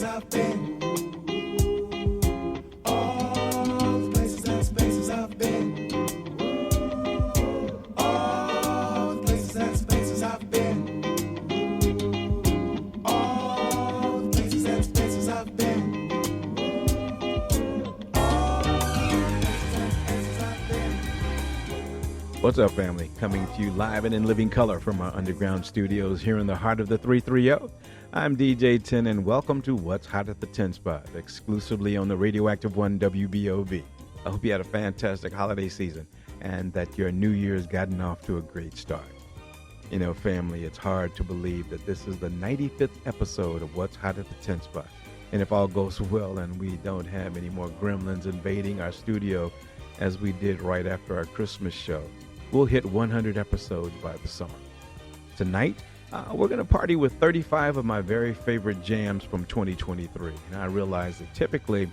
I've been. All the places and spaces I've been. All the places and spaces I've been. All the places and spaces I've been. What's up, family? Coming to you live and in living color from our underground studios here in the heart of the 330. I'm DJTen, and welcome to What's Hot at the 10 Spot, exclusively on the Radioactive 1 WBOB. I hope you had a fantastic holiday season and that your New Year's gotten off to a great start. You know, family, it's hard to believe that this is the 95th episode of What's Hot at the 10 Spot. And if all goes well and we don't have any more gremlins invading our studio as we did right after our Christmas show, we'll hit 100 episodes by the summer. Tonight, we're going to party with 35 of my very favorite jams from 2023. And I realize that typically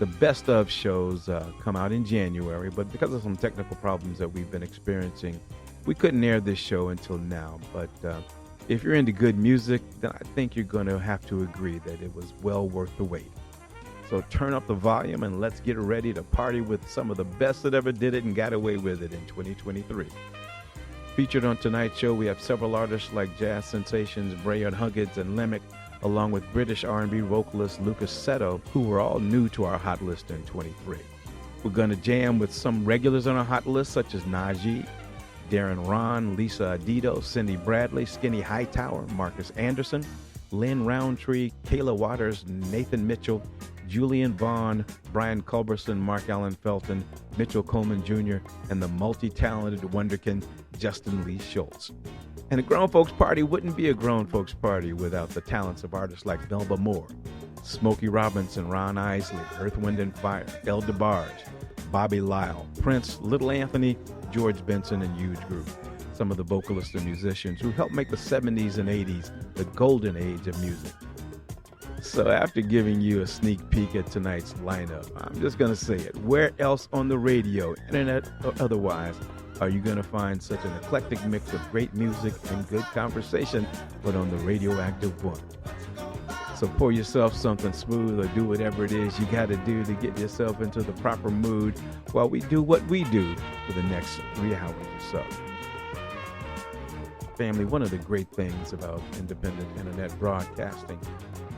the best of shows come out in January, but because of some technical problems that we've been experiencing, we couldn't air this show until now. But if you're into good music, then I think you're going to have to agree that it was well worth the wait. So turn up the volume and let's get ready to party with some of the best that ever did it and got away with it in 2023. Featured on tonight's show, we have several artists like jazz sensations Bryard Huggins and Lemick, along with British R&B vocalist Lucas Seto, who were all new to our hot list in 23. We're going to jam with some regulars on our hot list, such as Najee, Darren Ron, Lisa Adito, Cindy Bradley, Skinny Hightower, Marcus Anderson, Lin Rountree, Kayla Waters, Nathan Mitchell, Julian Vaughn, Brian Culbertson, Mark Allen Felton, Mitchell Coleman Jr., and the multi-talented wonderkin Justin Lee Schultz. And a grown folks party wouldn't be a grown folks party without the talents of artists like Melba Moore, Smokey Robinson, Ronald Isley, Earth, Wind & Fire, El DeBarge, Bobby Lyle, Prince, Little Anthony, George Benson, and Euge Groove, some of the vocalists and musicians who helped make the 70s and 80s the golden age of music. So after giving you a sneak peek at tonight's lineup, I'm just going to say it. Where else on the radio, internet or otherwise, are you going to find such an eclectic mix of great music and good conversation but on the Radioactive 1? So pour yourself something smooth or do whatever it is you got to do to get yourself into the proper mood while we do what we do for the next 3 hours or so. Family, one of the great things about independent internet broadcasting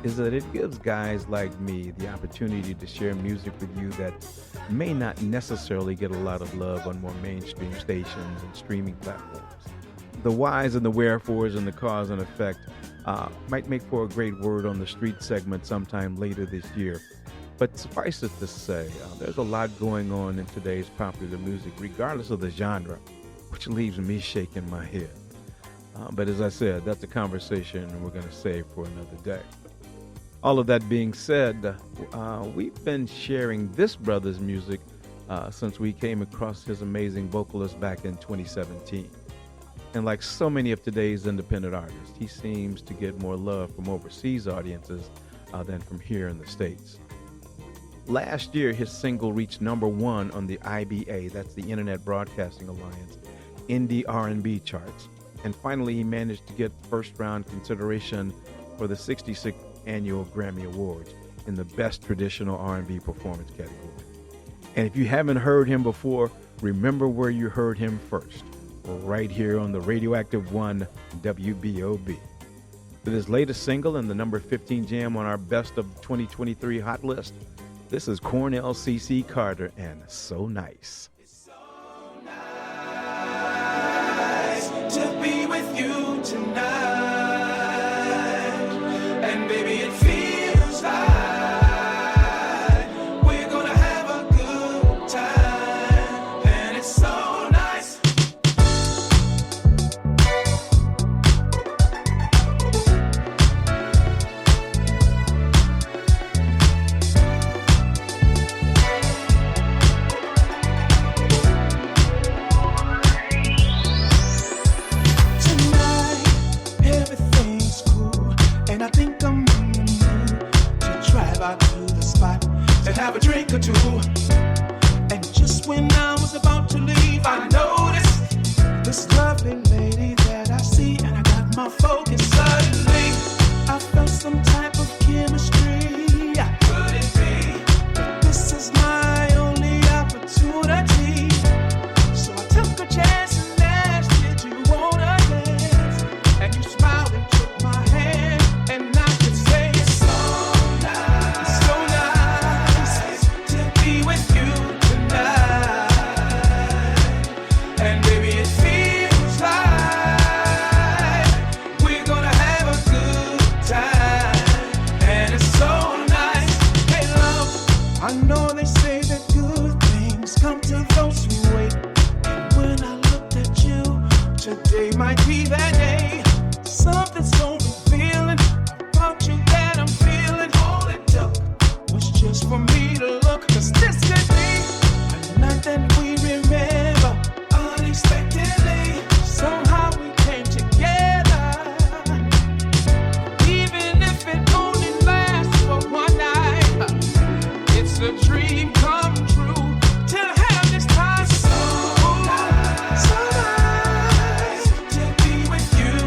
is that it gives guys like me the opportunity to share music with you that may not necessarily get a lot of love on more mainstream stations and streaming platforms. The whys and the wherefores and the cause and effect might make for a great word on the street segment sometime later this year. But suffice it to say, there's a lot going on in today's popular music, regardless of the genre, which leaves me shaking my head. But as I said, that's a conversation we're going to save for another day. All of that being said, we've been sharing this brother's music since we came across his amazing vocalist back in 2017. And like so many of today's independent artists, he seems to get more love from overseas audiences than from here in the States. Last year, his single reached #1 on the IBA, that's the Internet Broadcasting Alliance, Indie R&B charts. And finally, he managed to get first-round consideration for the 66th Annual Grammy Awards in the Best Traditional R&B Performance category. And if you haven't heard him before, remember where you heard him first, right here on the Radioactive 1 WBOB. With his latest single and the number 15 jam on our Best of 2023 hot list, this is Cornell C.C. Carter and So Nice. To be with you tonight, and baby it feels like we're gonna have a good time, and it's so nice. Have a drink or two, and just when I was about to leave, I noticed this lovely lady that I see, and I got my focus. Suddenly I felt some type of chemistry. today might be that day. Something's so revealing about you that I'm feeling. All it took was just for me to look. 'Cause this could be a night that we remember unexpectedly. Somehow we came together. Even if it only lasts for one night, it's a dream come true to have this time. So nice to be with you.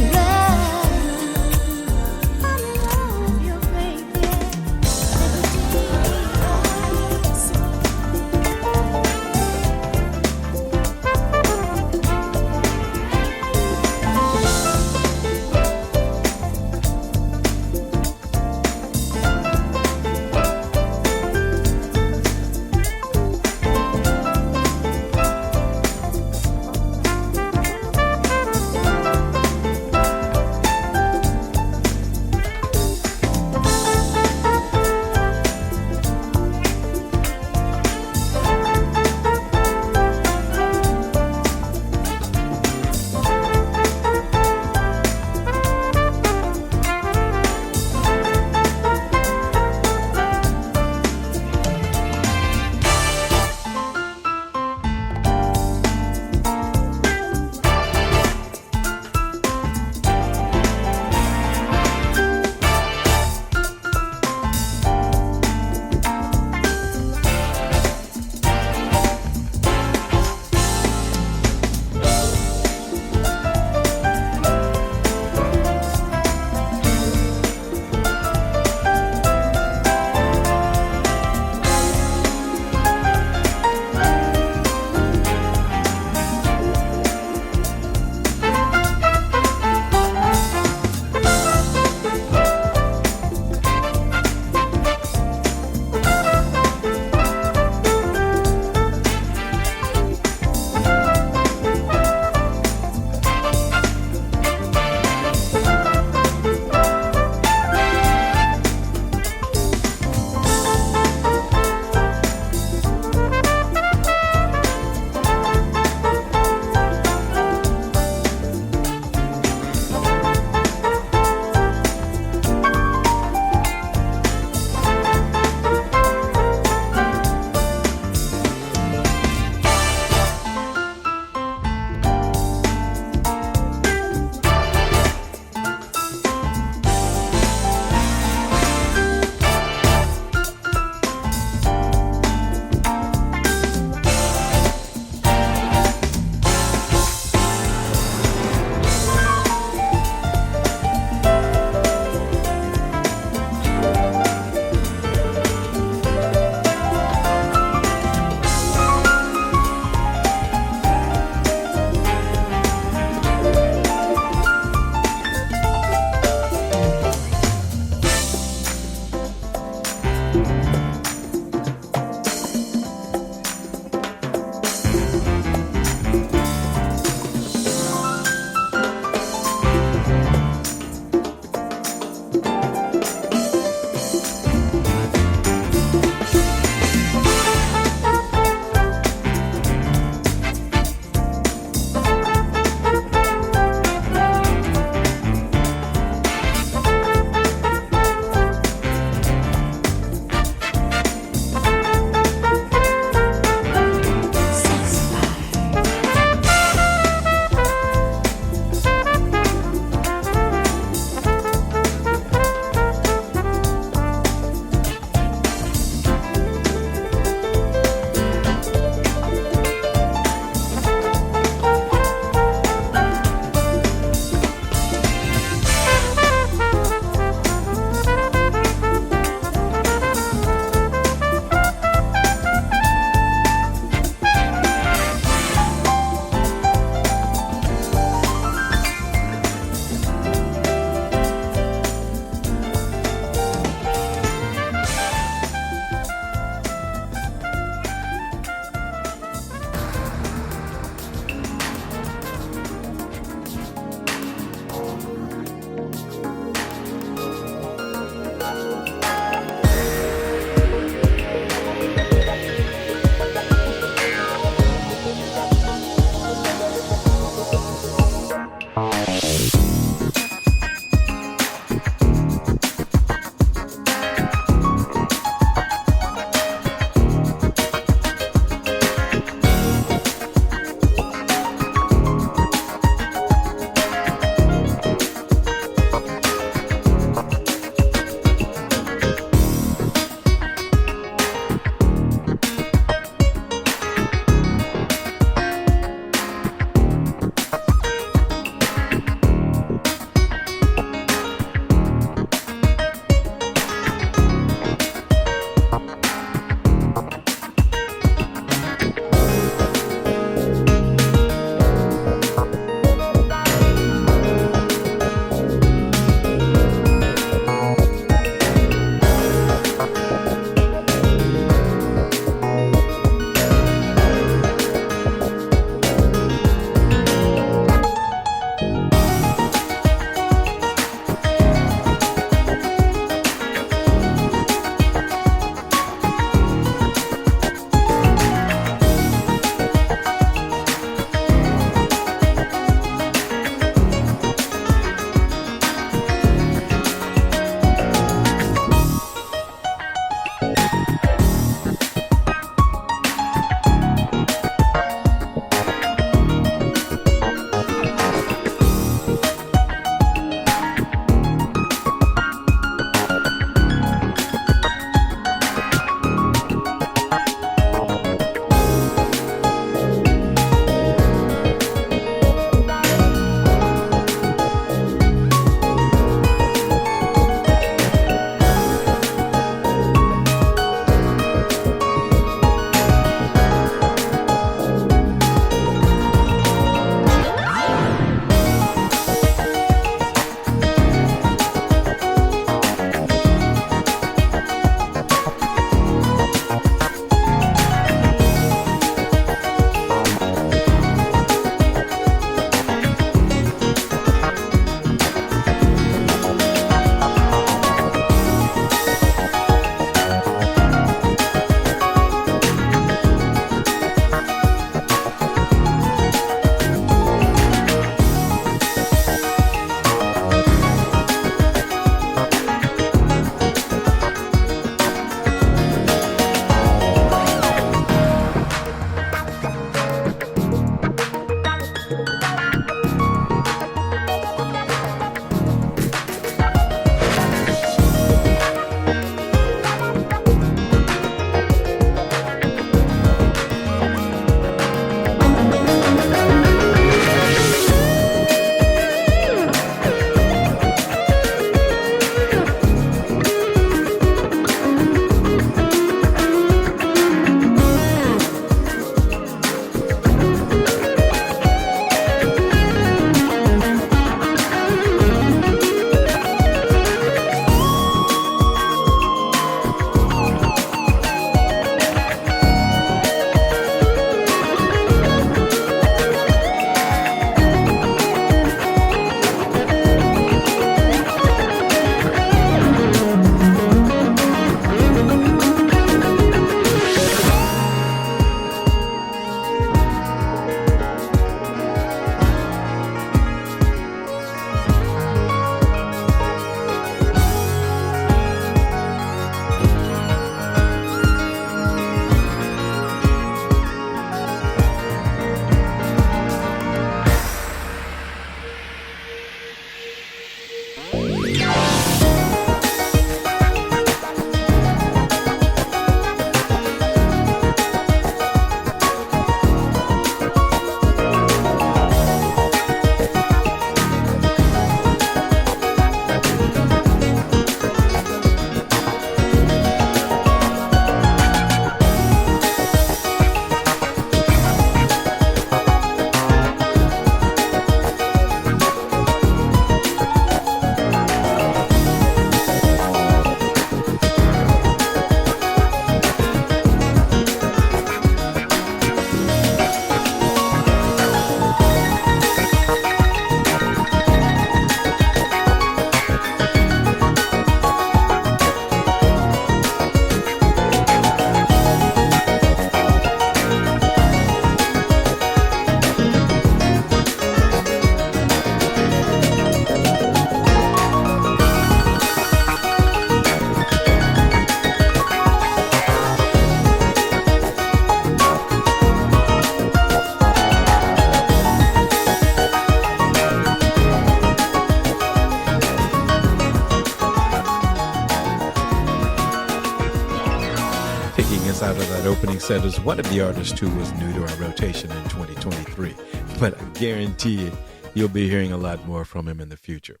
being said, is one of the artists who was new to our rotation in 2023. But I guarantee you, you'll be hearing a lot more from him in the future.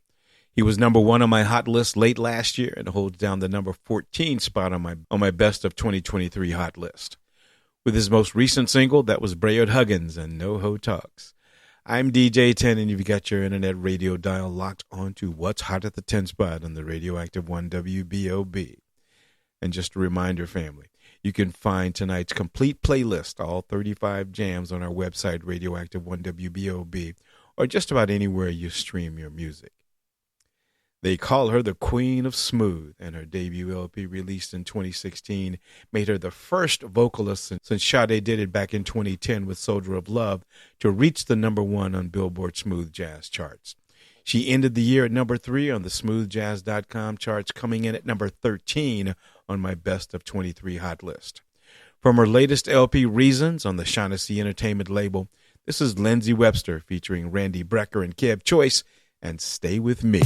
He was number 1 on my hot list late last year and holds down the number 14 spot on my best of 2023 hot list. With his most recent single, that was Bryard Huggins and No Ho Talks. I'm DJTen, and you've got your internet radio dial locked onto What's Hot at the 10 spot on the Radioactive 1 WBOB. And just a reminder, family, you can find tonight's complete playlist, all 35 jams, on our website, Radioactive 1 WBOB, or just about anywhere you stream your music. They call her the Queen of Smooth, and her debut LP released in 2016 made her the first vocalist since Sade did it back in 2010 with Soldier of Love to reach the number 1 on Billboard Smooth Jazz charts. She ended the year at number 3 on the smoothjazz.com charts, coming in at number 13 on my best of 23 hot list. From her latest LP, Reasons, on the Shaughnessy Entertainment label, this is Lindsey Webster featuring Randy Brecker and Kev Choice, and Stay With Me.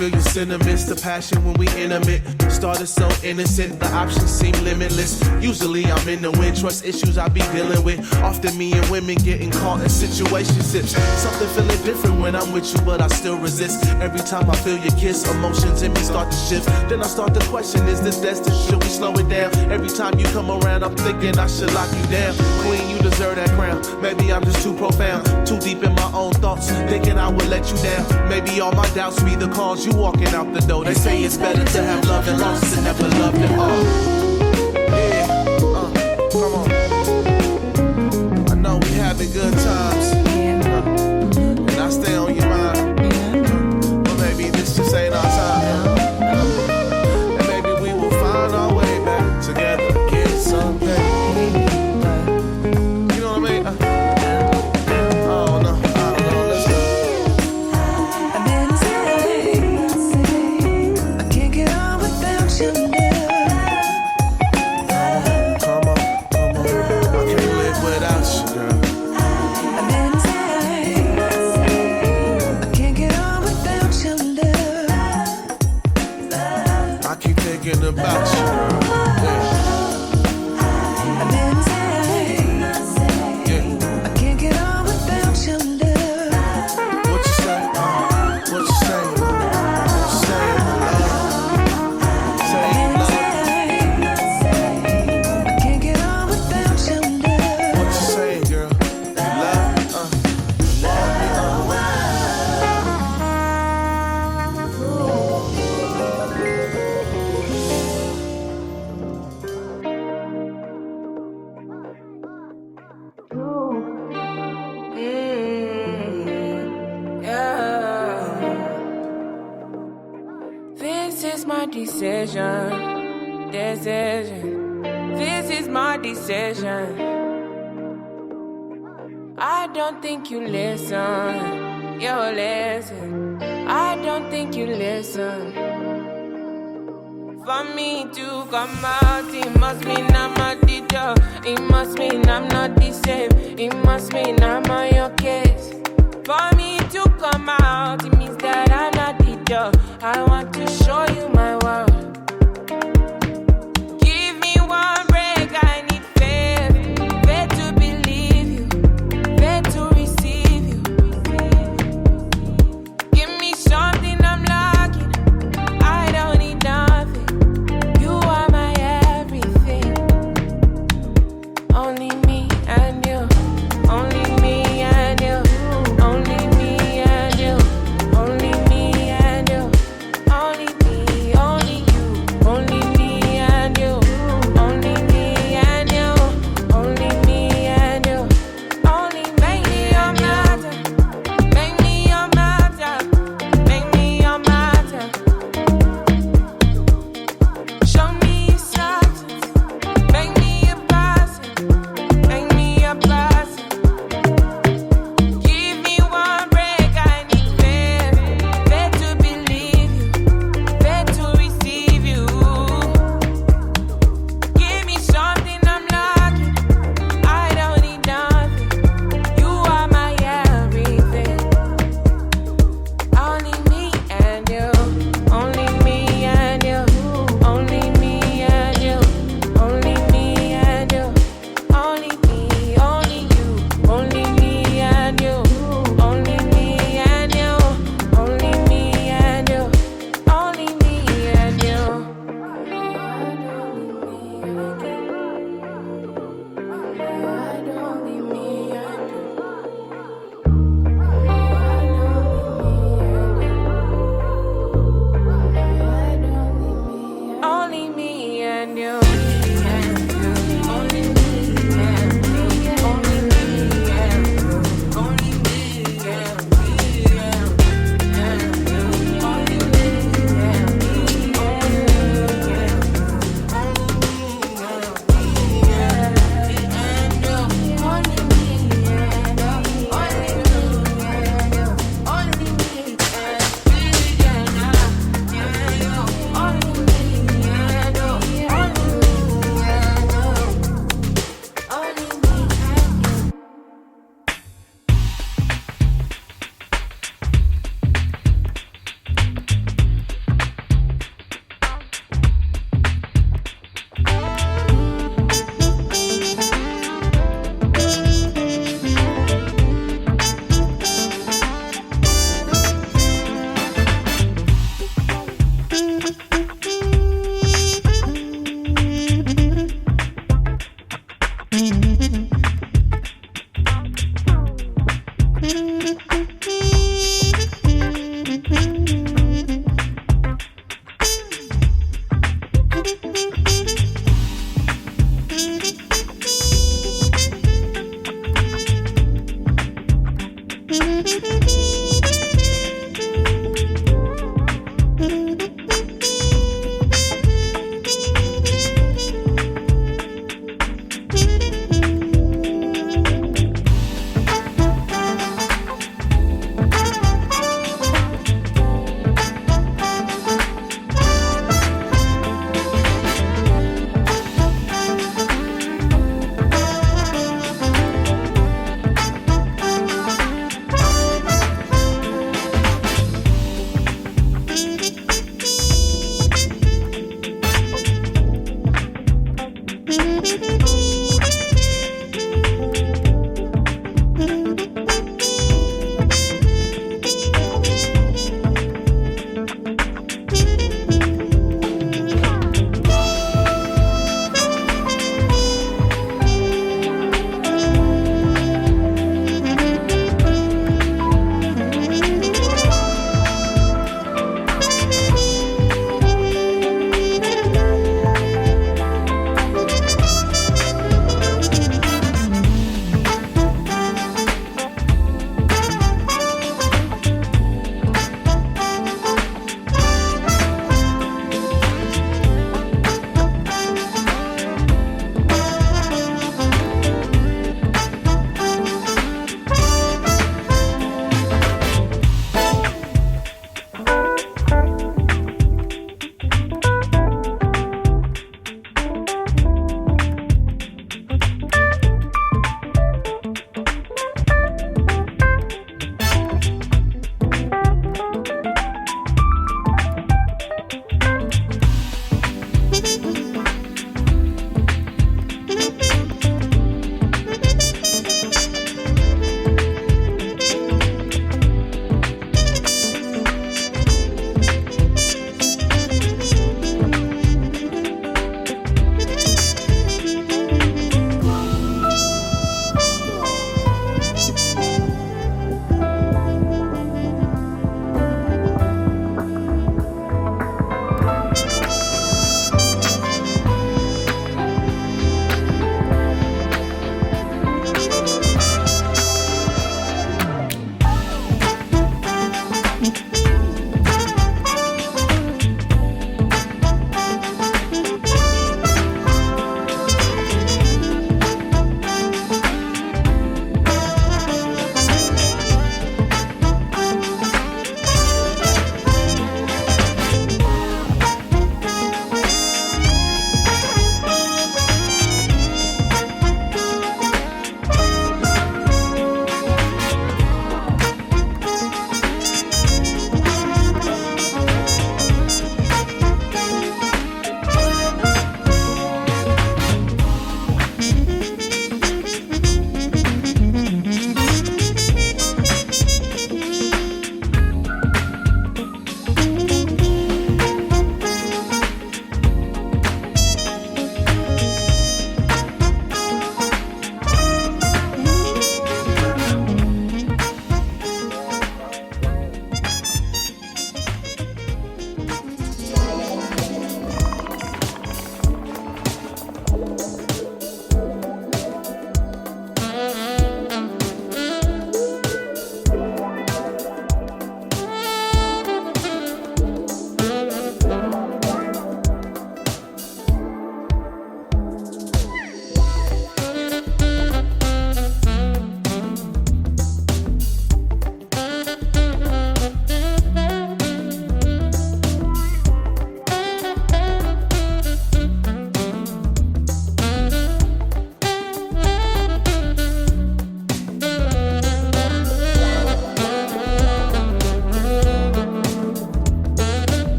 Feel your sentiments, the passion when we intimate. started so innocent, the options seem limitless. Usually I'm in the wind, trust issues I be dealing with. Often me and women getting caught in situationships. Something feeling different when I'm with you, but I still resist. Every time I feel your kiss, emotions in me start to shift. Then I start to question, is this destined? Should we slow it down? Every time you come around, I'm thinking I should lock you down. Queen, you deserve that crown. Maybe I'm just too profound, too deep in my own thoughts, thinking I would let you down. Maybe all my doubts be the cause you walking out the door. They say it's better to have love and lost than never loved at all. Yeah, come on. I know we having good times, and I stay on your mind. But maybe this just ain't our time. And maybe we will find our way back together again someday. You know what I mean? Oh no, I don't know. Let's go. About you, girl. Yeah. I can't get on without your love. What you say? What you say? What you say? I can't get on without your love. What you say, girl? You love me? Decision. This is my decision. I don't think you listen. You listen. I don't think you listen. For me to come out, it must mean I'm not the job. It must mean I'm not the same. It must mean I'm on your case. For me to come out, it means that I'm not the job. I want to show you my world. Give me one break, I need faith. Faith to believe you, faith to receive you. Give me something I'm lacking, I don't need nothing. You are my everything. Only me and you, only me and you, only me and you, only me and you, only me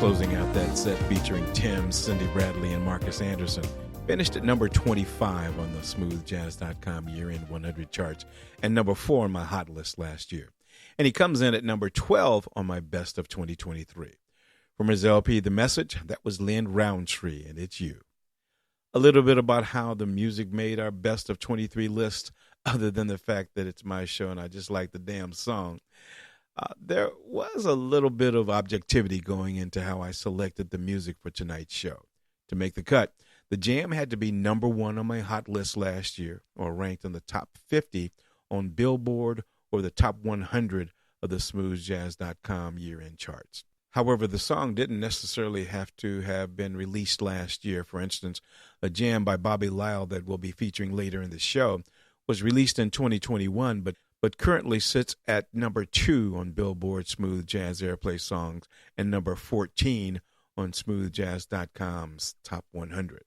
Closing out that set featuring Tim, Cindy Bradley, and Marcus Anderson. Finished at number 25 on the smoothjazz.com year-end 100 charts and number 4 on my hot list last year. And he comes in at number 12 on my best of 2023. From his LP, The Message, that was Lin Rountree, and It's You. A little bit about how the music made our best of 23 list, other than the fact that it's my show and I just like the damn song. There was a little bit of objectivity going into how I selected the music for tonight's show. To make the cut, the jam had to be number 1 on my hot list last year, or ranked in the top 50 on Billboard or the top 100 of the smoothjazz.com year-end charts. However, the song didn't necessarily have to have been released last year. For instance, a jam by Bobby Lyle that we'll be featuring later in the show was released in 2021, but currently sits at number 2 on Billboard Smooth Jazz Airplay Songs and number 14 on smoothjazz.com's Top 100.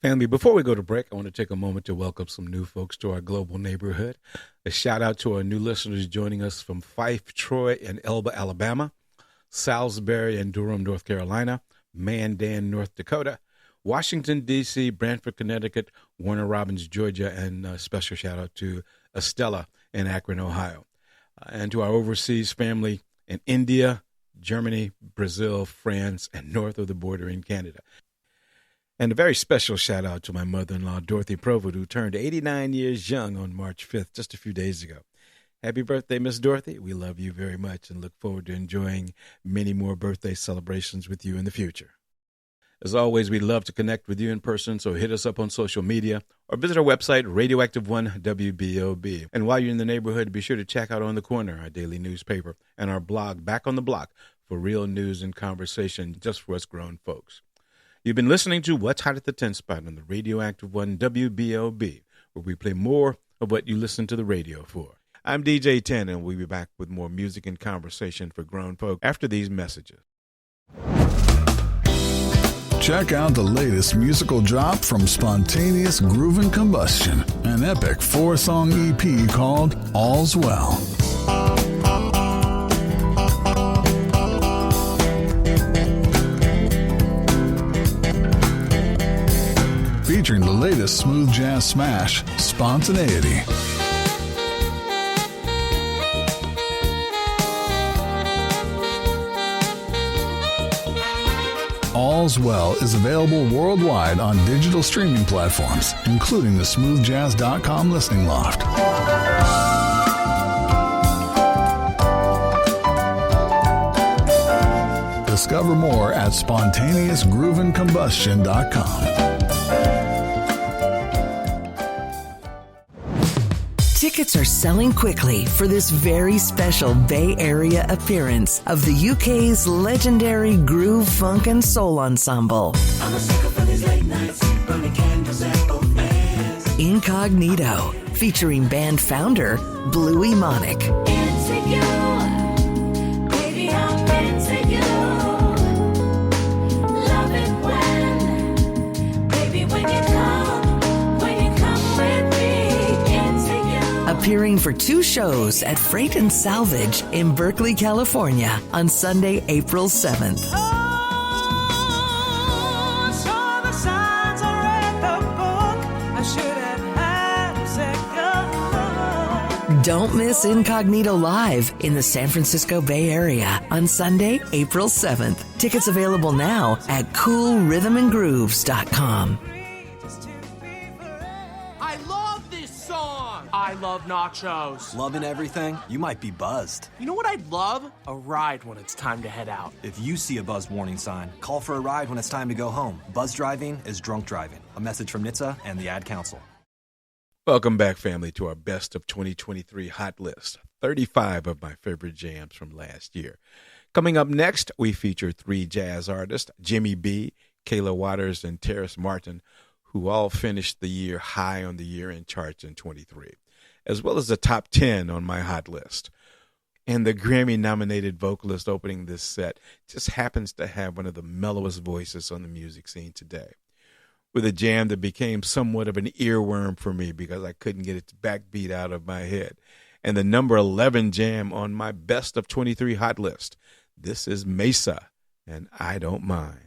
Family, before we go to break, I want to take a moment to welcome some new folks to our global neighborhood. A shout out to our new listeners joining us from Fife, Troy, and Elba, Alabama, Salisbury and Durham, North Carolina, Mandan, North Dakota, Washington, D.C., Brantford, Connecticut, Warner Robins, Georgia, and a special shout out to Estella in Akron, Ohio. And to our overseas family in India, Germany, Brazil, France, and north of the border in Canada. And a very special shout out to my mother-in-law, Dorothy Provod, who turned 89 years young on March 5th, just a few days ago. Happy birthday, Miss Dorothy. We love you very much and look forward to enjoying many more birthday celebrations with you in the future. As always, we'd love to connect with you in person, so hit us up on social media or visit our website, Radioactive 1 WBOB. And while you're in the neighborhood, be sure to check out On the Corner, our daily newspaper, and our blog, Back on the Block, for real news and conversation just for us grown folks. You've been listening to What's Hot at the 10 Spot on the Radioactive 1 WBOB, where we play more of what you listen to the radio for. I'm DJTen, and we'll be back with more music and conversation for grown folk after these messages. Check out the latest musical drop from Spontaneous Groove and Combustion, an epic 4-song EP called All's Well. Featuring the latest smooth jazz smash, Spontaneity. All's Well is available worldwide on digital streaming platforms, including the smoothjazz.com listening loft. Discover more at spontaneousgrooveandcombustion.com. Tickets are selling quickly for this very special Bay Area appearance of the UK's legendary groove, funk, and soul ensemble. I'm a sucker for these late nights, burning candles at both ends. Incognito, featuring band founder Bluey Monic. Baby, I'm into you. Love it when you come with me. Into you. Appearing for 2 shows at Freight and Salvage in Berkeley, California on Sunday, April 7th. Don't miss Incognito Live in the San Francisco Bay Area on Sunday, April 7th. Tickets available now at coolrhythmandgrooves.com. I love this song! I love nachos. Loving everything? You might be buzzed. You know what I'd love? A ride when it's time to head out. If you see a buzz warning sign, call for a ride when it's time to go home. Buzz driving is drunk driving. A message from NHTSA and the Ad Council. Welcome back, family, to our best of 2023 hot list. 35 of my favorite jams from last year. Coming up next, we feature 3 jazz artists, Jimmy B, Kayla Waters, and Terrace Martin, who all finished the year high on the year-end charts in 23, as well as the top 10 on my hot list. And the Grammy-nominated vocalist opening this set just happens to have one of the mellowest voices on the music scene today, with a jam that became somewhat of an earworm for me because I couldn't get its backbeat out of my head. And the number 11 jam on my best of 23 hot list. This is Mesa, and I Don't Mind.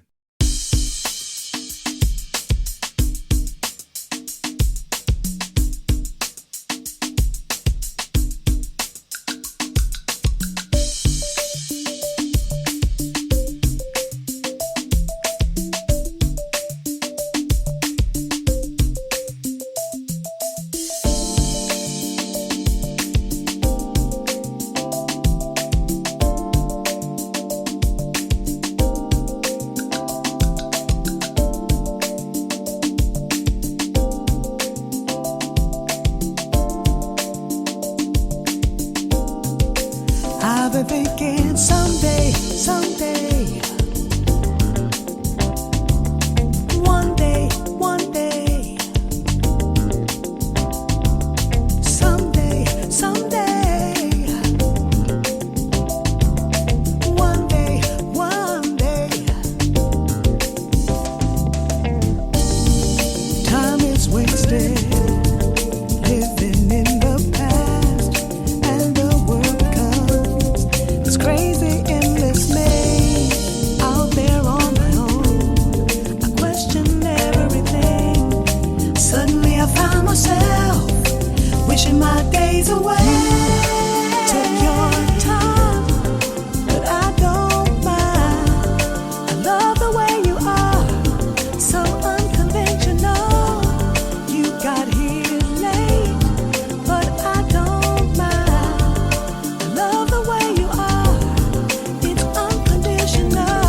I've been thinking someday, one day, someday, one day. Time is wasted living in the past, and the world becomes this crazy endless maze. Out there on my own, I question everything. Suddenly I found myself wishing my days away. Took your time, but I don't mind. I love the way you are, so unconventional. You got here late, but I don't mind. I love the way you are, it's unconditional.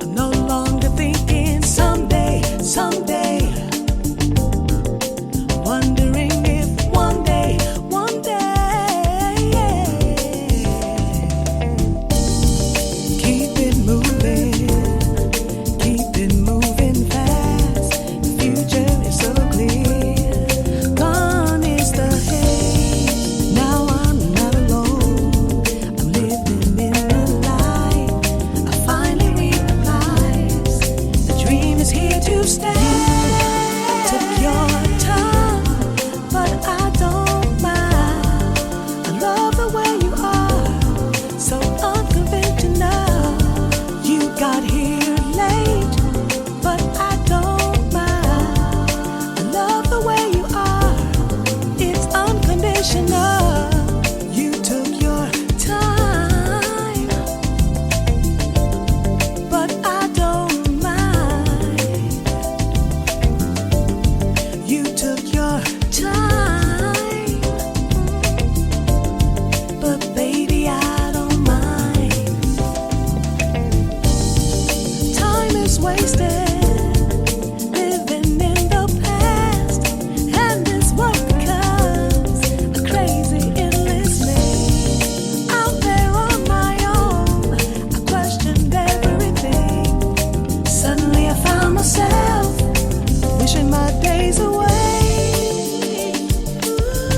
I'm no longer thinking someday, wondering if one day, keep it moving fast. The future is so clear. Gone is the haze. Now I'm not alone. I'm living in the light. I finally realize the dream is here to stay. Took your time, but I don't mind. I love the way you are, so unconventional. You got here late, but I don't mind. I love the way you are, it's unconditional. You took your time, but I don't mind. You took your time, but baby I don't mind. Time is wasted living in the past, and this world becomes a crazy endless maze. Out there on my own, I questioned everything. Suddenly I found myself wishing my days away. Ooh.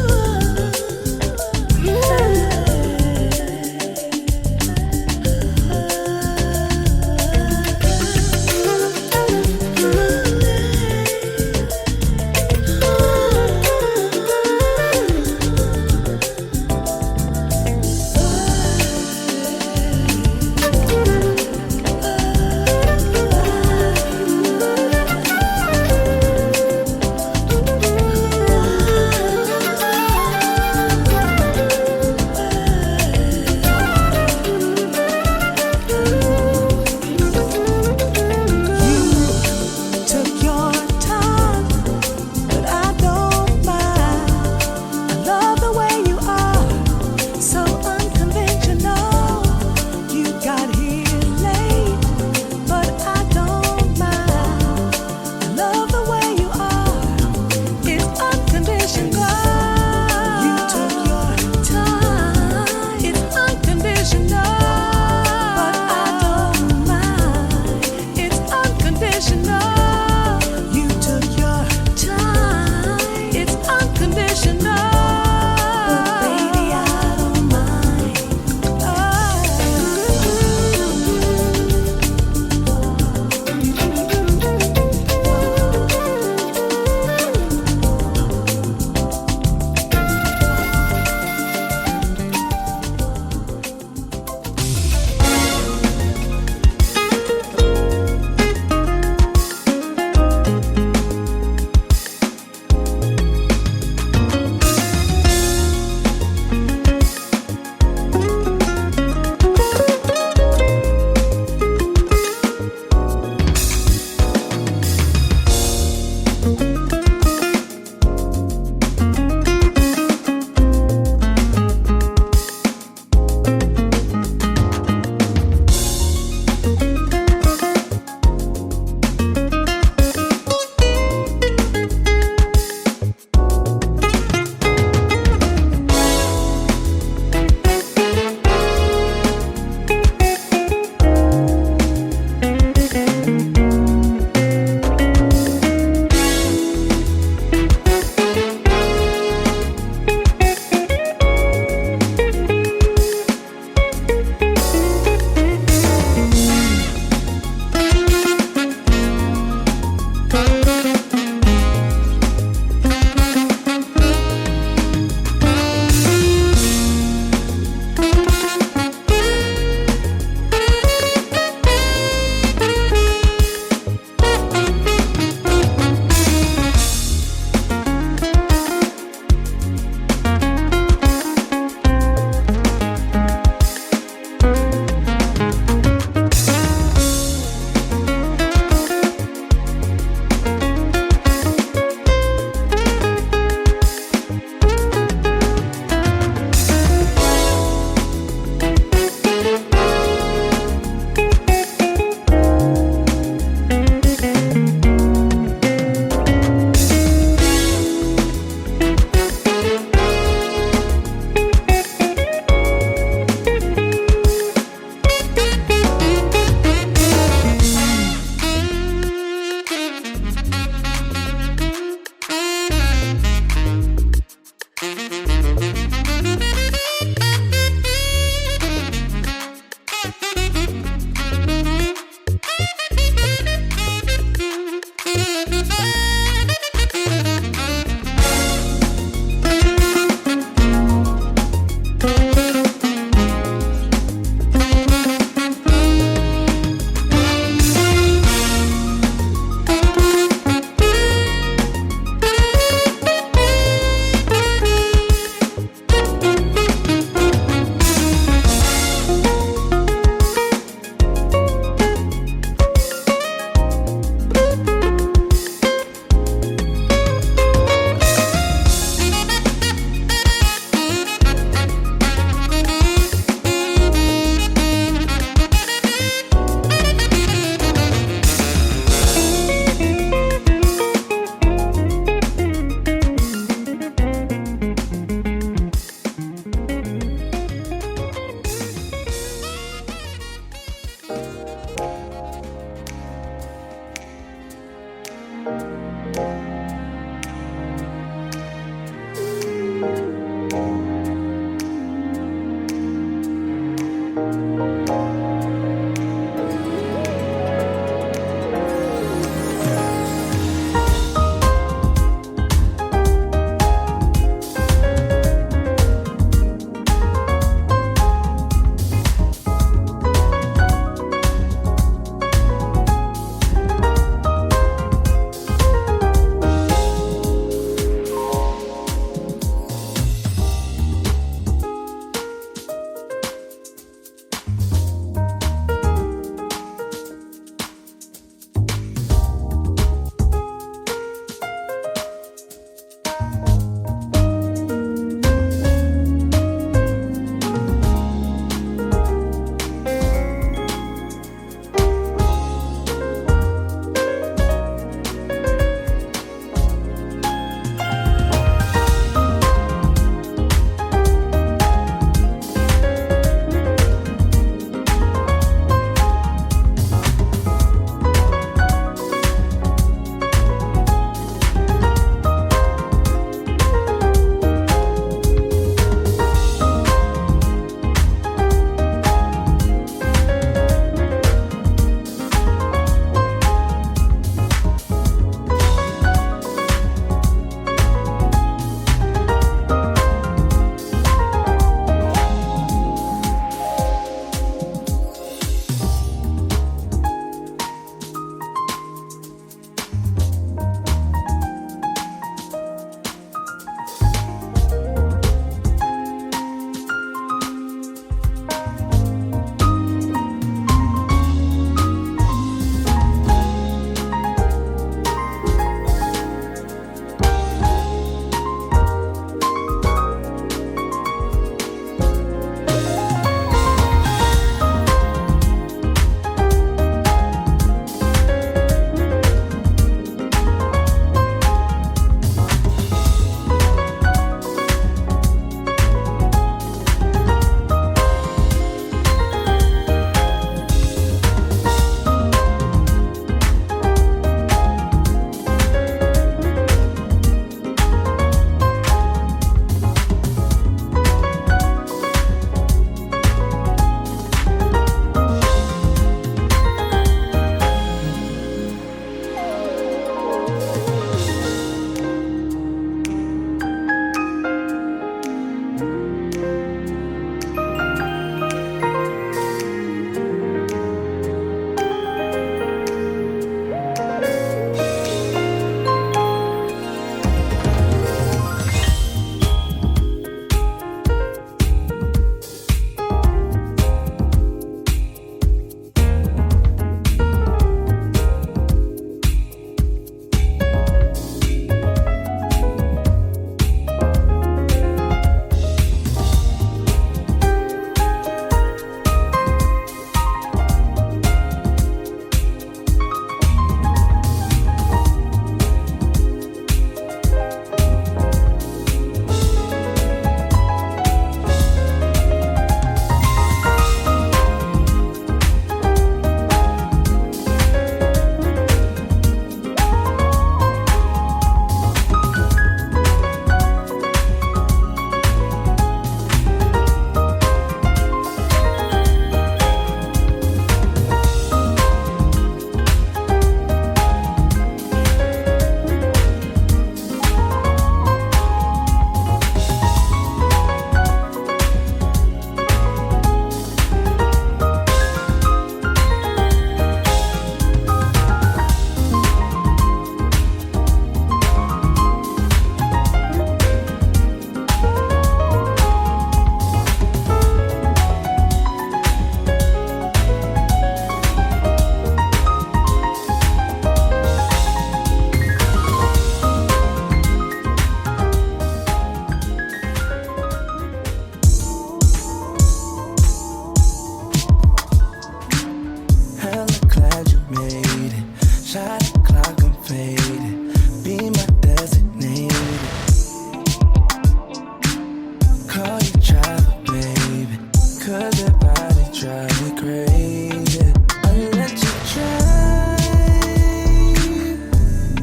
crazy. I let you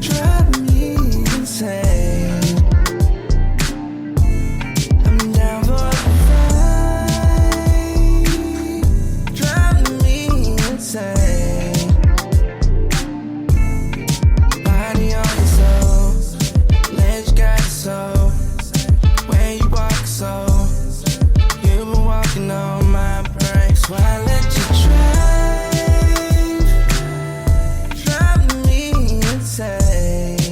drive me insane. I'm down for the fight, drive me insane. Body on your soul, legs got your soul. When you walk so, you've been walking on my brakes. Why I let you drive me insane.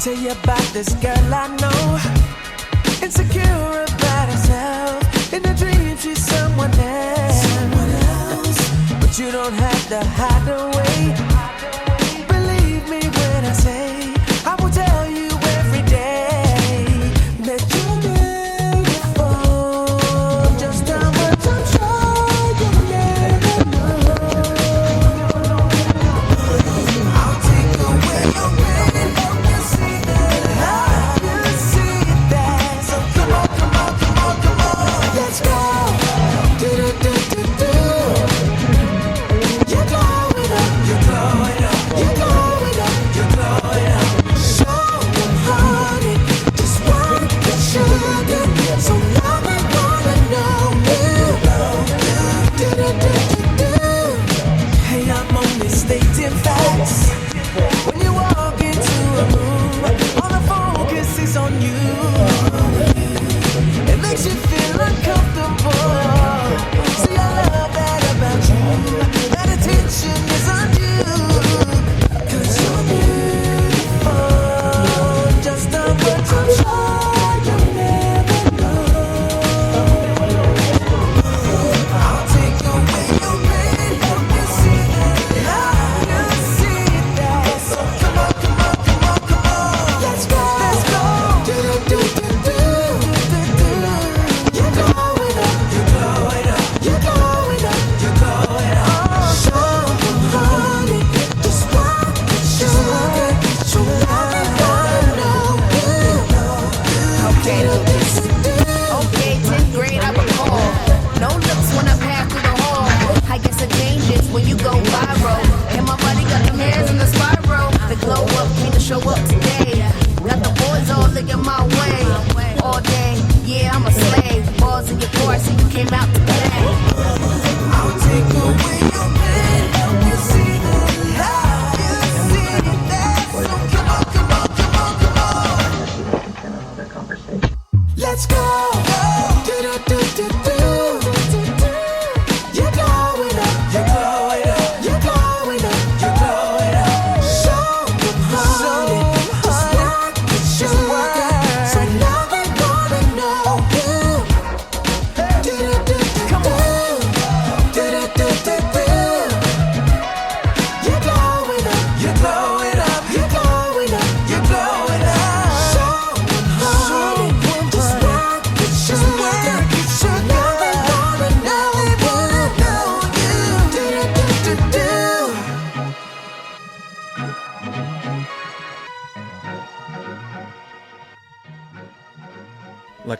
Tell you about this girl I know, insecure about herself. In a dream she's someone else. But you don't have to hide away. Believe me when I say I will tell you every day that you're beautiful. Just how much I'm sure you'll never know. I'll take away your pain. Let's go. Do, do, do, do, do. You blow it up.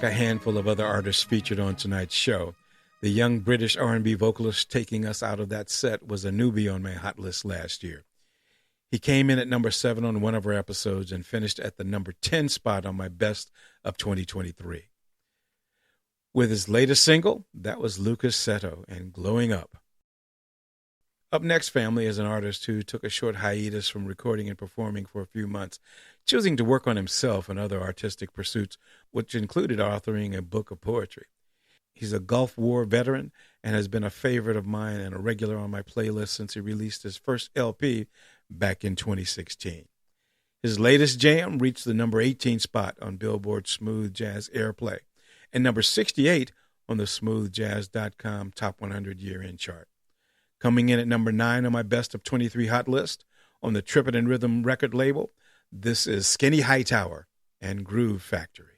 like a handful of other artists featured on tonight's show. The young British R&B vocalist taking us out of that set was a newbie on my hot list last year. He came in at number 7 on one of our episodes and finished at the number 10 spot on my best of 2023. With his latest single, that was Lucas Seto and Glowing Up. Up next, family, is an artist who took a short hiatus from recording and performing for a few months, choosing to work on himself and other artistic pursuits, which included authoring a book of poetry. He's a Gulf War veteran and has been a favorite of mine and a regular on my playlist since he released his first LP back in 2016. His latest jam reached the number 18 spot on Billboard's Smooth Jazz Airplay and number 68 on the smoothjazz.com Top 100 Year-End chart. Coming in at number 9 on my Best of 23 hot list on the Trippin' and Rhythm record label, this is Skinny Hightower and Groove Factory.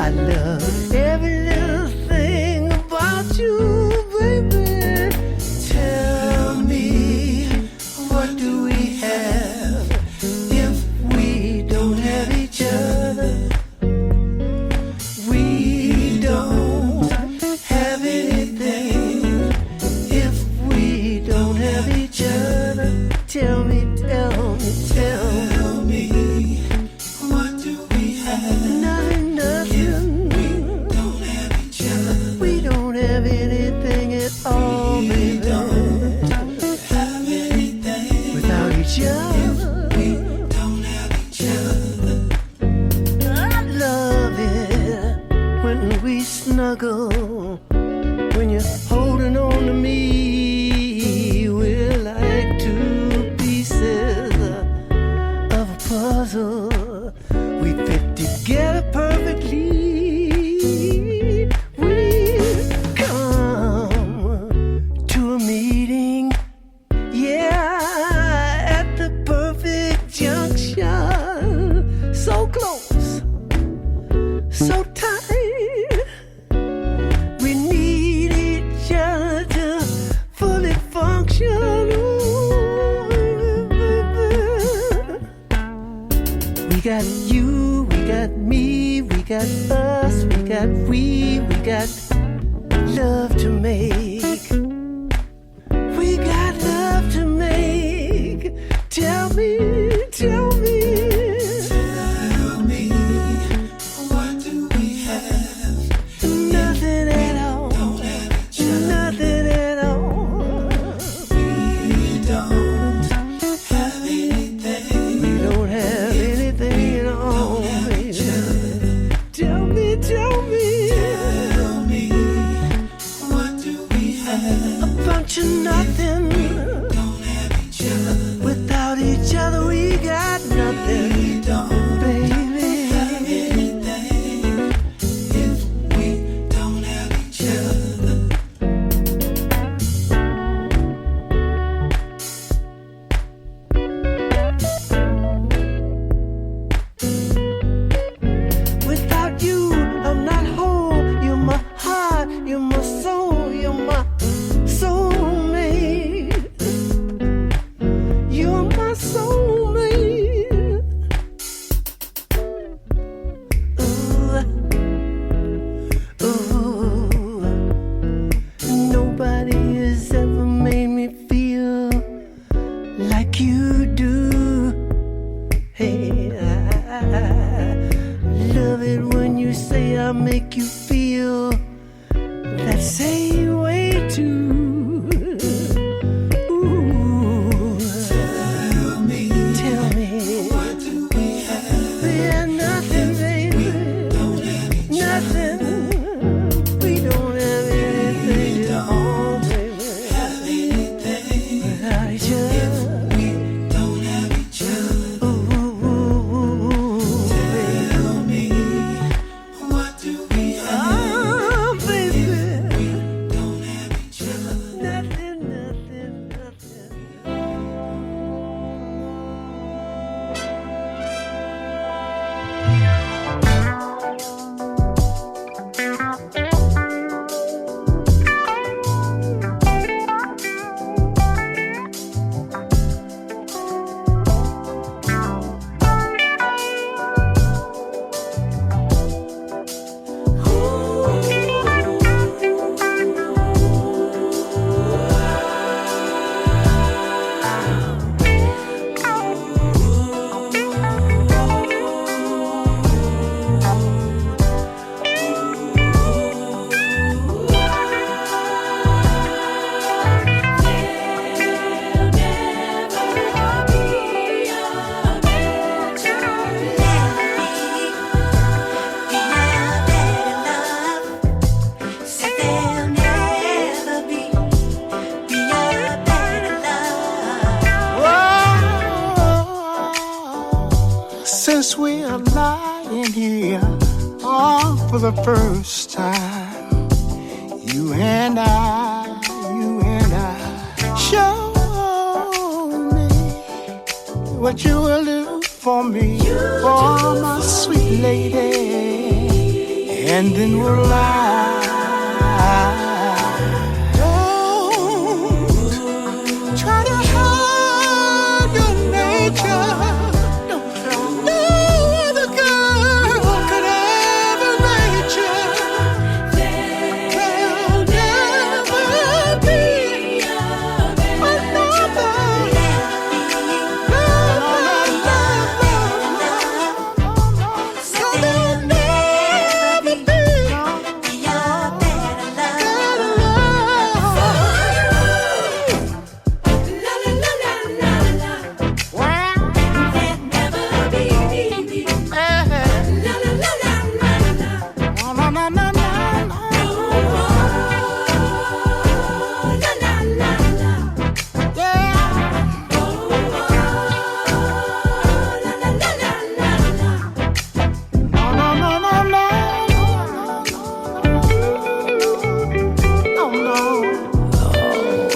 I love every little thing about you, baby. Tell me, what do we have if we don't have each other? We don't have anything if we don't have each other. Tell me, tell me, tell me, what do we have? Nothing, nothing. We don't have each other. We don't have anything at all, baby. We don't have anything without each other. We don't have each other. I love it when we snuggle, when you're holding on to me. We're like two pieces of a puzzle. We fit together perfectly. We've come to a meeting, yeah, at the perfect junction. So close, so tight. We need each other to fully function. We got you, we got me, we got us, we got love to make. We got love to make. Tell me, tell me. Tell me, what do we have? Nothing at all. Don't have each other. Nothing at all. We don't have anything. We don't have anything at all, baby. Tell me, tell me. Tell me, what do we have? A bunch of nothing. We don't have each other. Without each other, we got nothing. We don't, baby. Have anything if we don't have each other. Without you, I'm not whole. You're my heart, you're my soul, you're my soulmate. You're my soulmate. Ooh, nobody has ever made me feel like you do. Hey, I love it when you say I make you feel that same way too. Ooh, tell me, what do we have? We have nothing, baby. We don't have each nothing. We don't have anything at all, baby. Have anything without each other. We don't have each other. Ooh, tell me, what do we have? Oh, baby. We don't have each other. Nothing, nothing, nothing. Since we are lying here all for the first time, you and I, show me what you will do for me, for my sweet lady. and then we'll lie. Don't try to hide your nature. No other girl could ever rate you. There'll never be another. So there'll never be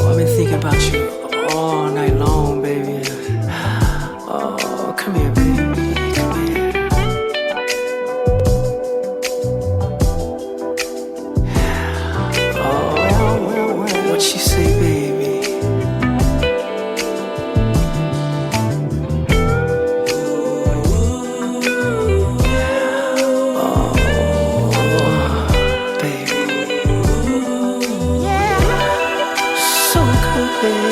I've been thinking about you all night long, baby. Oh, come here, baby. Come here. Oh, what she say, baby? Oh, baby. So good, baby.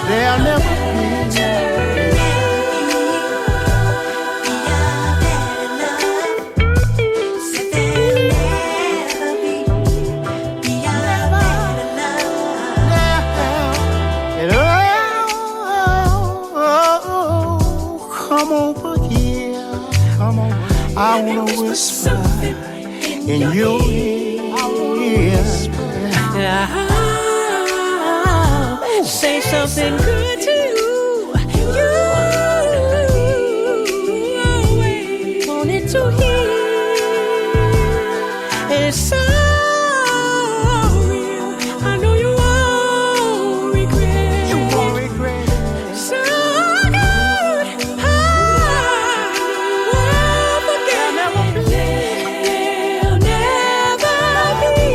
There'll never come over here. Come over. I wanna whisper in your ear. Say something good to you. You always wanted to hear. It's so real. I know you won't regret. You won't regret it. So good. I won't forget. There'll never be.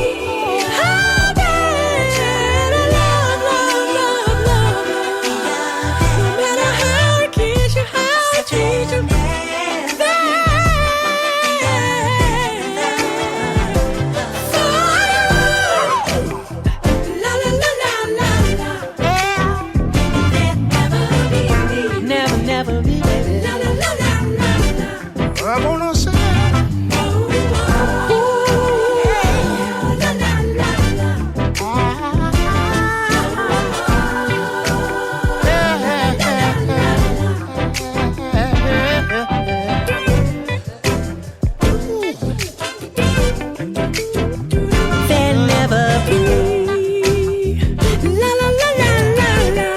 Never be, baby. I'm gonna say there'll never be. La la la la la la.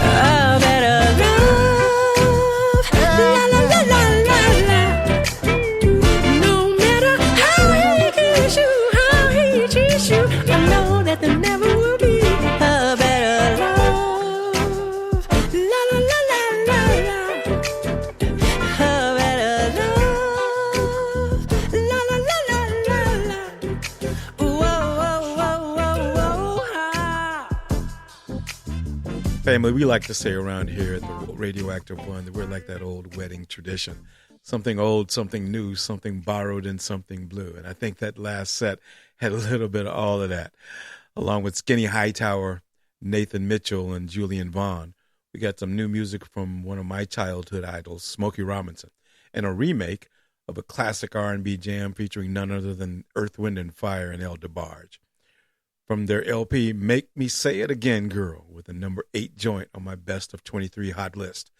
A better love. La la la la la la. No matter how he gives you, how he treats you, I know that there never will be a better love. La la la la la la. A better love. La la la la la la. Whoa whoa whoa whoa whoa. Family, we like to say around here at the Radioactive One that we're like that old wedding tradition. Something old, something new, something borrowed, and something blue. And I think that last set had a little bit of all of that. Along with Skinny Hightower, Nathan Mitchell, and Julian Vaughn, we got some new music from one of my childhood idols, Smokey Robinson, and a remake of a classic R&B jam featuring none other than Earth, Wind, and Fire and El DeBarge. From their LP, Make Me Say It Again, Girl, with a number 8 joint on my Best of 23 hot list.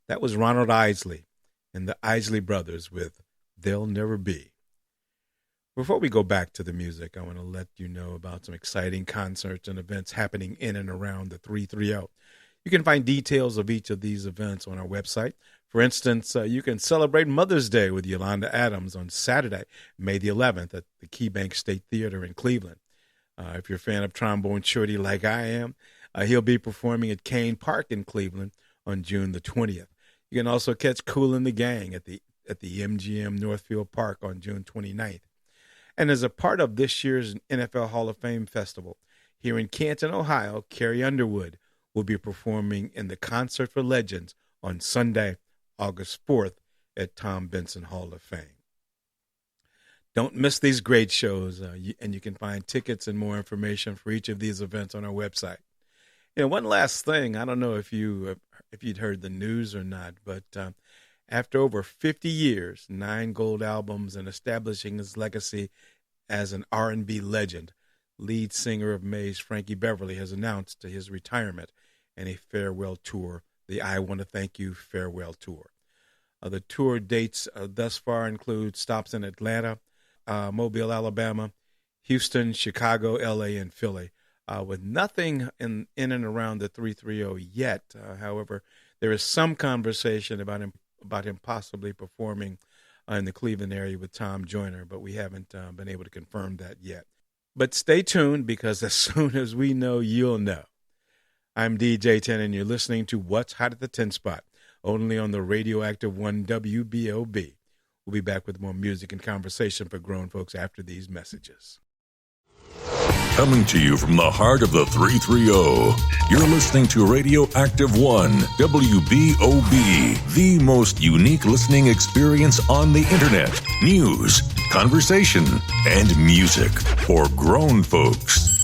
That was Ronald Isley and the Isley Brothers with They'll Never Be. Before we go back to the music, I want to let you know about some exciting concerts and events happening in and around the 330. You can find details of each of these events on our website. For instance, you can celebrate Mother's Day with Yolanda Adams on Saturday, May the 11th at the KeyBank State Theater in Cleveland. If you're a fan of Trombone Shorty like I am, he'll be performing at Kane Park in Cleveland on June the 20th. You can also catch Kool and the Gang at the MGM Northfield Park on June 29th. And as a part of this year's NFL Hall of Fame Festival, here in Canton, Ohio, Carrie Underwood will be performing in the Concert for Legends on Sunday, August 4th at Tom Benson Hall of Fame. Don't miss these great shows, and you can find tickets and more information for each of these events on our website. One last thing, I don't know if you'd heard the news or not, but after over 50 years, 9 gold albums, and establishing his legacy as an R&B legend, lead singer of Maze, Frankie Beverly, has announced his retirement and a farewell tour, the I Want to Thank You Farewell Tour. The tour dates thus far include stops in Atlanta, Mobile, Alabama, Houston, Chicago, L.A., and Philly, with nothing in and around the 330 yet. However, there is some conversation about him possibly performing in the Cleveland area with Tom Joyner, but we haven't been able to confirm that yet. But stay tuned, because as soon as we know, you'll know. I'm DJTen, and you're listening to What's Hot at the 10 Spot, only on the radioactive one WBOB. We'll be back with more music and conversation for grown folks after these messages. Coming to you from the heart of the 330, you're listening to Radioactive 1, WBOB, the most unique listening experience on the internet. News, conversation, and music for grown folks.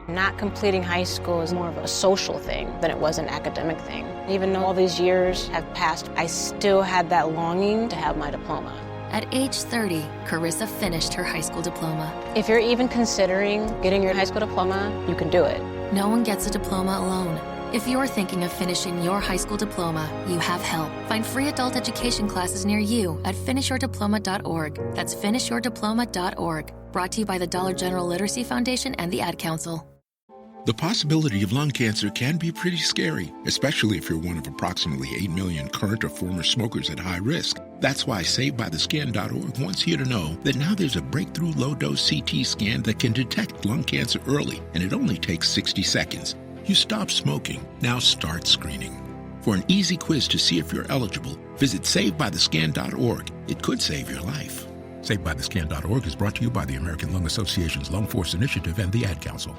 Not completing high school is more of a social thing than it was an academic thing. Even though all these years have passed, I still had that longing to have my diploma. At age 30, Carissa finished her high school diploma. If you're even considering getting your high school diploma, you can do it. No one gets a diploma alone. If you're thinking of finishing your high school diploma, you have help. Find free adult education classes near you at finishyourdiploma.org. That's finishyourdiploma.org. Brought to you by the Dollar General Literacy Foundation and the Ad Council. The possibility of lung cancer can be pretty scary, especially if you're one of approximately 8 million current or former smokers at high risk. That's why SaveByTheScan.org wants you to know that now there's a breakthrough low-dose CT scan that can detect lung cancer early, and it only takes 60 seconds. You stop smoking, now start screening. For an easy quiz to see if you're eligible, visit SaveByTheScan.org. It could save your life. SaveByTheScan.org is brought to you by the American Lung Association's Lung Force Initiative and the Ad Council.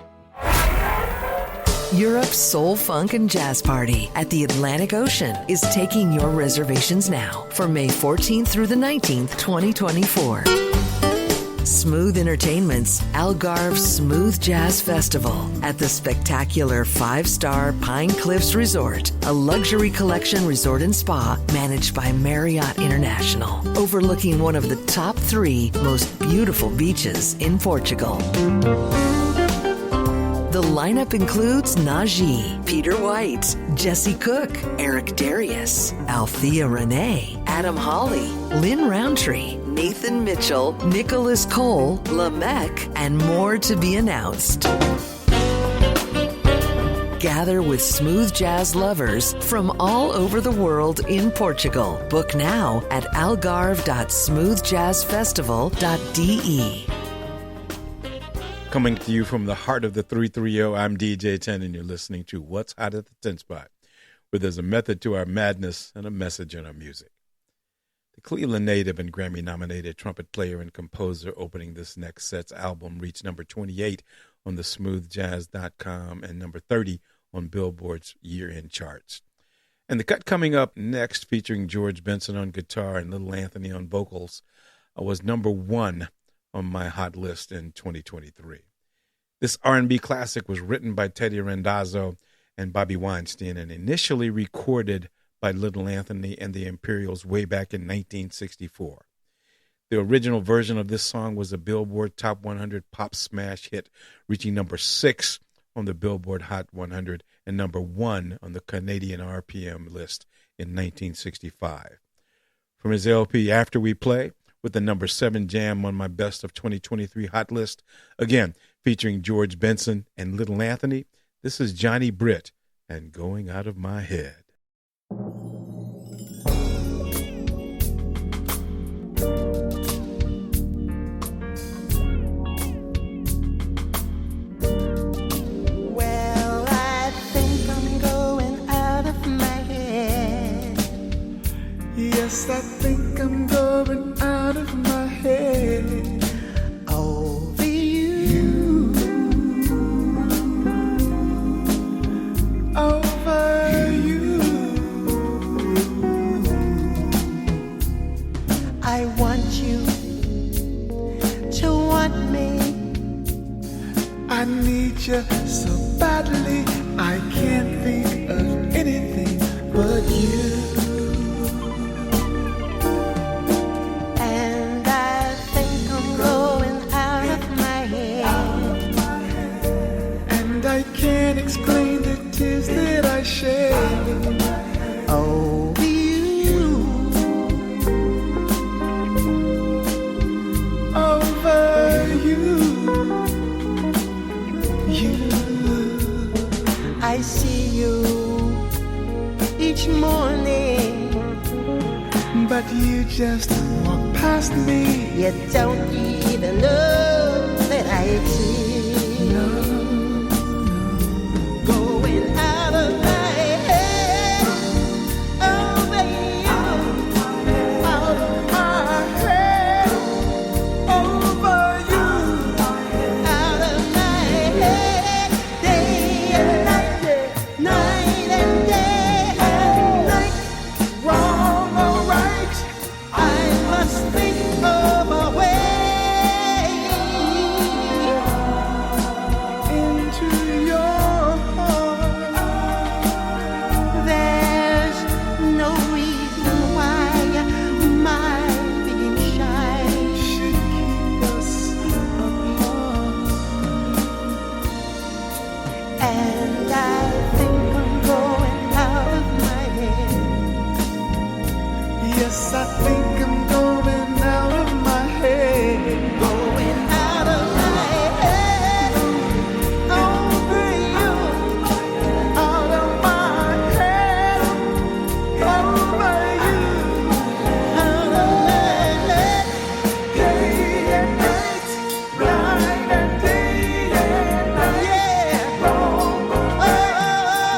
Europe's Soul, Funk, and Jazz Party at the Atlantic Ocean is taking your reservations now for May 14th through the 19th, 2024. Smooth Entertainment's Algarve Smooth Jazz Festival at the spectacular 5-star Pine Cliffs Resort, a luxury collection resort and spa managed by Marriott International, overlooking one of the top 3 most beautiful beaches in Portugal. The lineup includes Najee, Peter White, Jesse Cook, Eric Darius, Althea Renee, Adam Hawley, Lin Rountree, Nathan Mitchell, Nicholas Cole, Lamech, and more to be announced. Gather with smooth jazz lovers from all over the world in Portugal. Book now at algarve.smoothjazzfestival.de. Coming to you from the heart of the 330, I'm DJTen, and you're listening to What's Hot at the 10 Spot, where there's a method to our madness and a message in our music. The Cleveland native and Grammy-nominated trumpet player and composer opening this next set's album reached number 28 on the smoothjazz.com and number 30 on Billboard's year-end charts. And the cut coming up next, featuring George Benson on guitar and Little Anthony on vocals, was number 1 on my hot list in 2023. This R&B classic was written by Teddy Randazzo and Bobby Weinstein and initially recorded by Little Anthony and the Imperials way back in 1964. The original version of this song was a Billboard Top 100 pop smash hit, reaching number 6 on the Billboard Hot 100 and number 1 on the Canadian RPM list in 1965. From his LP After We Play, with the number 7 jam on my Best of 2023 hot list. Again, featuring George Benson and Little Anthony, this is Johnny Britt and Going Out of My Head. Well, I think I'm going out of Yes, I think I'm going out of my head over you. Over you. I want you to want me. I need you so badly. I can't think of anything but you. And I think I'm going out of my head. And I can't explain the tears that I shed. Oh, you. Over you. You. I see you each morning, but you just walk past me. You don't even know that I exist. No. Going out of my head, over you, out of my head, over you, out of my head, day and night, night and day and night. Wrong or right, I must think of a way into your heart. There's no reason why my being shy should keep us apart. And I think I'm going out of my head. Yes, I think I'm going out of my head. Going out of my head. Over you. Out of my head. Over you. Out of my head. Day and night. Night and day and night. Yeah. Wrong or right.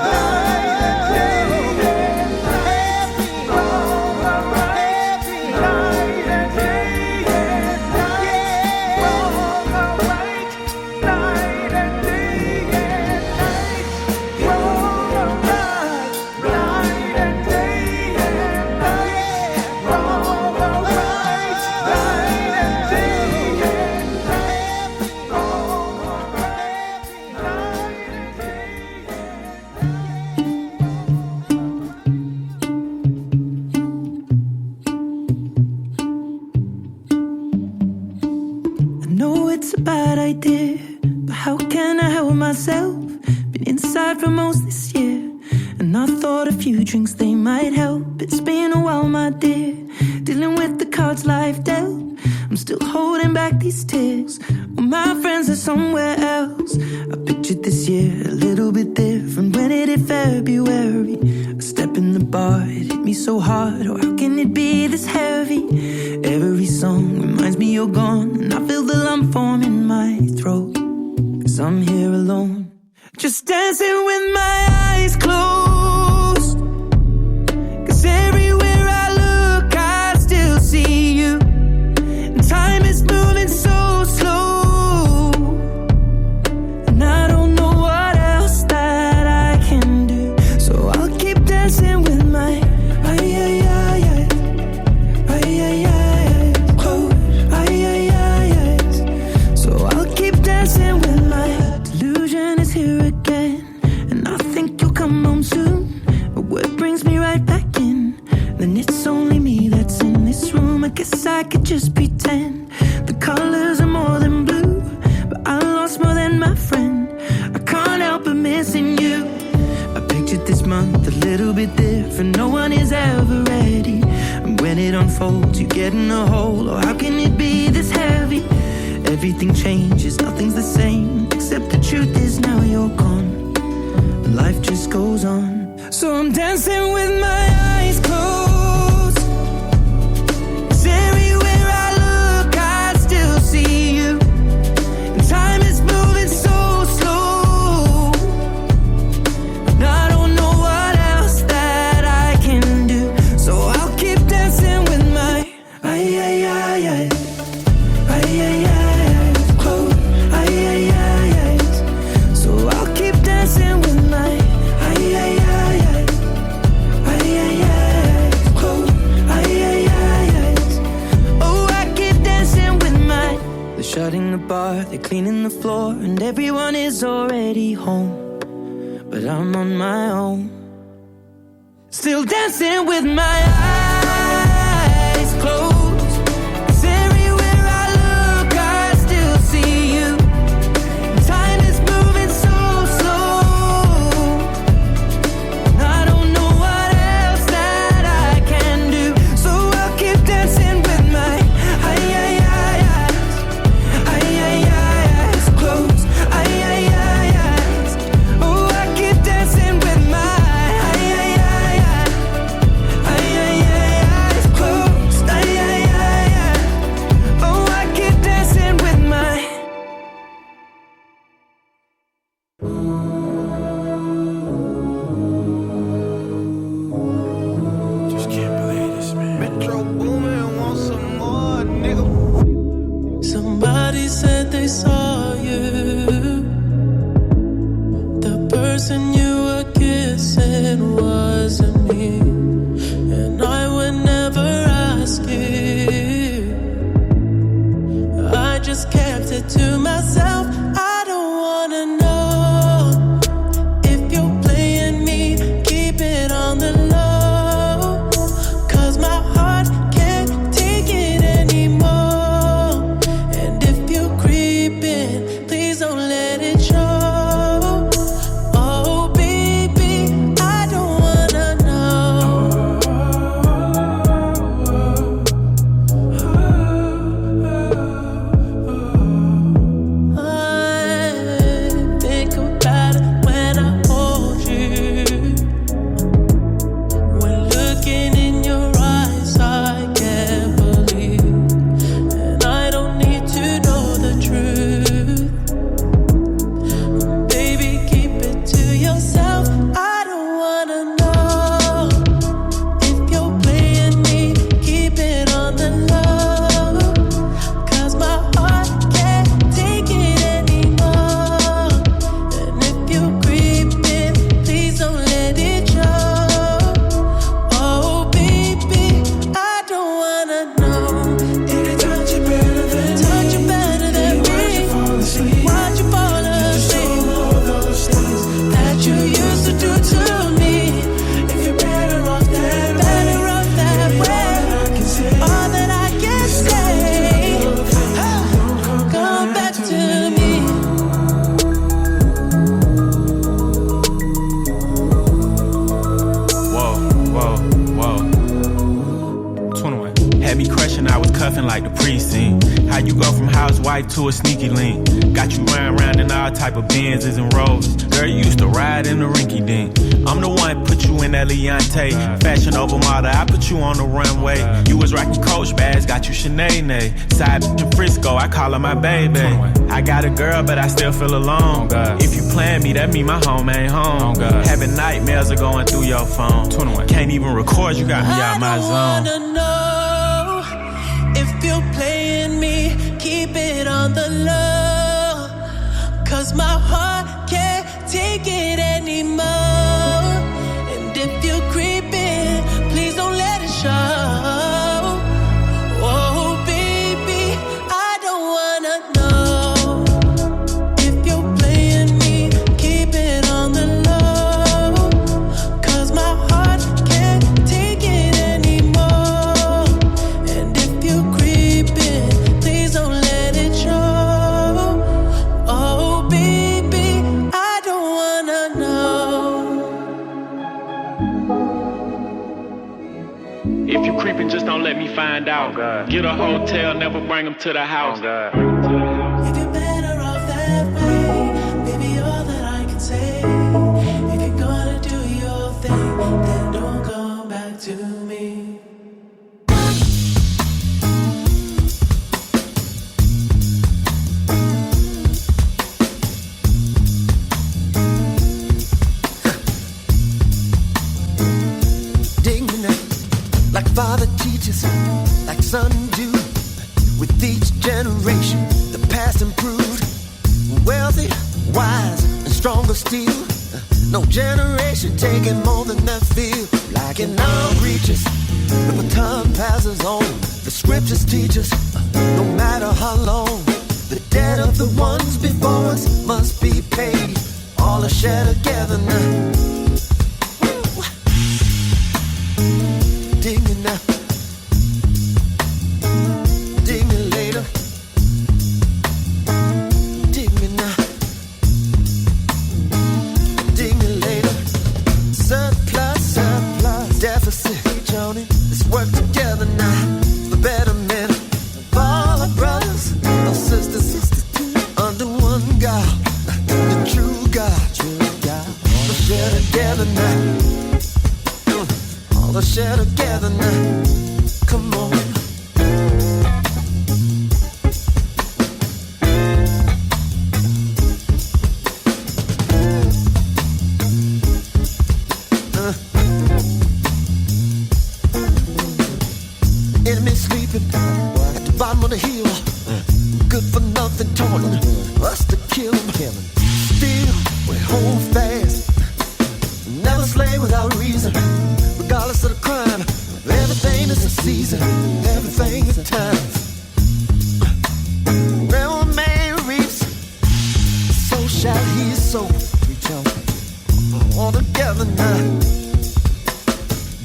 Night and day and night. Wrong or right. Night and day and night. Wrong or right. Night and day and night. Wrong or right. Night and day and night. Wrong or right. Night and day and night. Wrong or right. Night and day I know it's a bad idea, but how can I help myself? Been inside for most this year, and I thought a few drinks they might help. It's been a while, my dear, dealing with the cards life dealt. I'm still holding back these tears. Well, my friends are somewhere else. I pictured this year a little bit different when it hit February. A step in the bar, it hit me so hard. Oh, how can it be this heavy? Every song reminds me you're gone, and I feel the lump form in my throat. 'Cause I'm here alone, just dancing with my eyes closed. 'Cause everywhere I look, I still see you. And time is moving so slow, and I don't know what else that I can do. So I'll keep dancing with my so I'll keep dancing with my delusion is here again, and I think you'll come home soon. But what brings me right back in? Then it's only me that's in this room. I guess I could just pretend the colors are more than blue, but I lost more than my friend. I can't help but missing you. I pictured this month a little bit different. No one is ever ready, and when it unfolds, you get in a hole. Oh, how can it be this heavy? Everything changes, nothing's the same, except the truth is now you're gone. Life just goes on. So I'm dancing with my eyes closed. 'Cause everywhere I look, I still see you. And time is moving so slow, and I don't know what else that I can do. So I'll keep dancing car, they're cleaning the floor, and everyone is already home. But I'm on my own, still dancing with my eyes closed. 'Cause everywhere I look, I still see you. Time is moving so slow, and I don't know what else that I can do. So I'll keep dancing with my eyes closed. Oh, I keep dancing with my eyes closed. Oh, I keep dancing with my. Just can't believe this, man. Metro Boomin want some more, nigga. Somebody said they saw you. The person you were kissing wasn't me, and I would never ask you. I just kept it to myself. I don't wanna know if you're playing me. Keep it on the low, 'cause my heart can't take it anymore. And if you're creeping, please don't let it show. Oh baby, I don't wanna know. I think about it when I hold you. When looking in your eyes, I can't believe. And I don't need to know the truth. Baby, keep it to yourself. I don't wanna know if you're playing me. Keep it on the low, 'cause my heart can't take it anymore. And if you're creeping, please don't let it show. Oh baby, I don't wanna know. Did it touch you better than me? Why'd you fall asleep? All those things that you used to do to me. If you're better off that way, all that I can say, come back to me. Whoa. 21. Had me crushing, I was cuffing like the precinct. How you go from housewife to a sneaky link? Got you round in all type of Benzes and Rolls. Girl, you used to ride in the rinky dink. I'm the one put you in that Leontay. Fashion over model, I put you on the runway. You was rocking Coach bags, got you Sinead. Side in Frisco, I call her my baby. I got a girl, but I still feel alone. If you plan me, that mean my home ain't home. Having nightmares are going through your phone. Can't even record, you got me out my zone. I wanna know if you're playing me. Keep it on the low, 'cause my heart can't take it anymore. And if you're creeping, please don't let it show. Oh baby, I don't wanna know if you're playing me. Keep it on the low, 'cause my heart can't take it anymore. And if you're creeping, please don't let it show. Oh baby, I don't wanna know. If you creeping, just don't let me find out. Get a hotel, never bring them to the house. If you're better off that way, baby, all that I can say. If you're gonna do your thing, then don't come back to me. Dig me now, like father teaches, like son do. With each generation, the past improved. Wealthy, wise, and stronger still. No generation taking more than they feel. Like an arm reaches, the baton passes on. The scriptures teach us, no matter how long, the dead of the share together now. Dig me now. Dig me later. Dig me now. Dig me later. Surplus, deficit, Johnny. Let's work together now. The betterment of all our brothers, our sisters, under one God, the true God. Let's share together now. All the share together now. Come on. Enemy sleeping at the bottom of the hill. Good for nothing, taunting us to kill him. Still, we hold fast. Never slay without reason. Regardless of the crime, everything is a season. Everything is a time. Where a man reaps, so shall he sow. Reach out, all together now.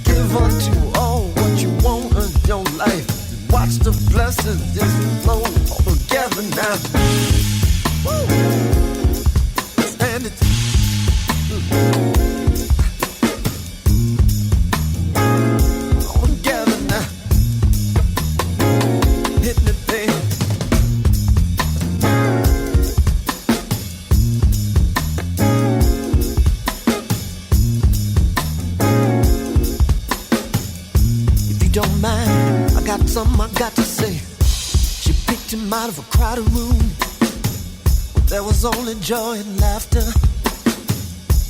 Give unto all what you want in your life. Watch the blessings just flow all together now. Woo! Stand it. All together now. Hit the thing. Don't mind, I got something I got to say. She picked him out of a crowded room. There was only joy and laughter.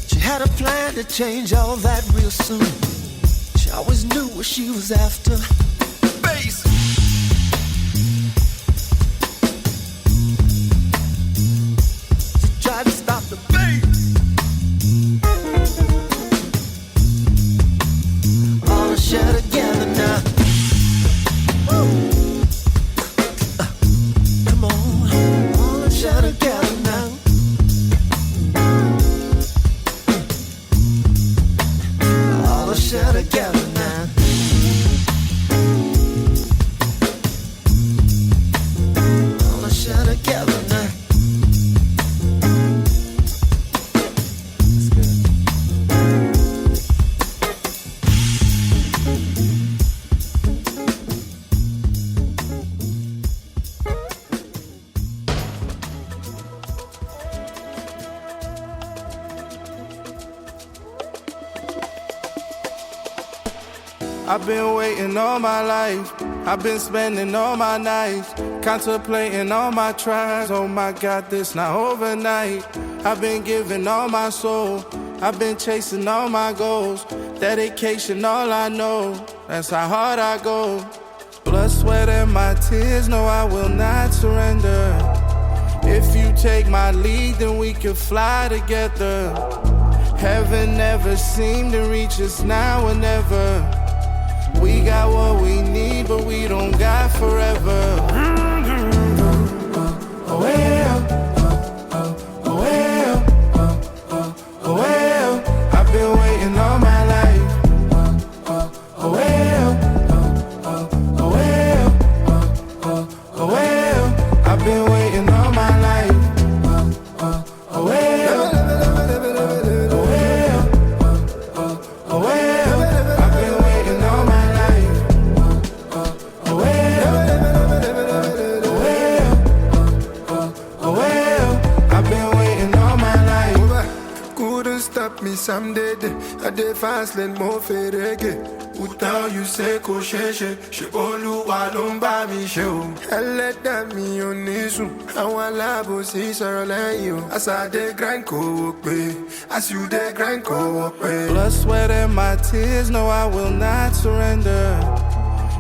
She had a plan to change all that real soon. She always knew what she was after. Bass. She tried to stop the bass. All the share together now. Woo. Come on, all the share together now. All the share together now. All the share together now. That's good. I've been waiting all my life. I've been spending all my nights, contemplating all my tries. Oh my God, this not overnight. I've been giving all my soul. I've been chasing all my goals. Dedication, all I know. That's how hard I go. Blood, sweat, and my tears. No, I will not surrender. If you take my lead, then we can fly together. Heaven never seemed to reach us now or never. We got what we need, but we don't got forever. Oh well, oh well, oh well. I've been waiting all my life. Oh well, oh well, oh well. I've been waiting all my life. Oh well, oh well, oh well. I've been waiting all my me someday, I did fast lane more ferege. Without you say ko sheshe, she oluwa lo nba mi she o. Eleda mi o nisun, àwọn alábòsí sọ̀rọ̀ lẹ́yìn o. As I dey grind kò wò pé, as you dey grind kò wò pé. Blood, sweat, and my tears, no, I will not surrender.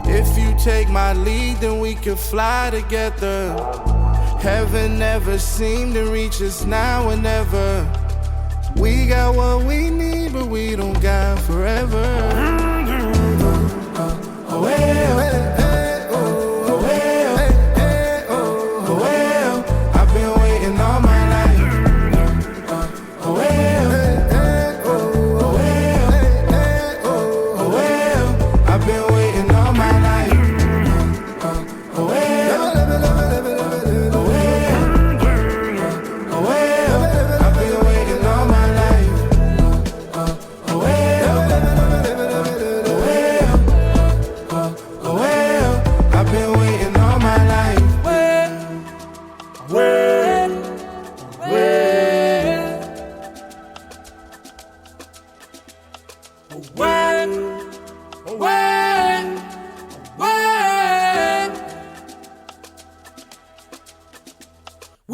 If you take my lead, then we can fly together. Heaven never seemed to reach us now and never. We got what we need, but we don't got forever. Oh well, oh well, oh well. I've been waiting all my life. Oh well.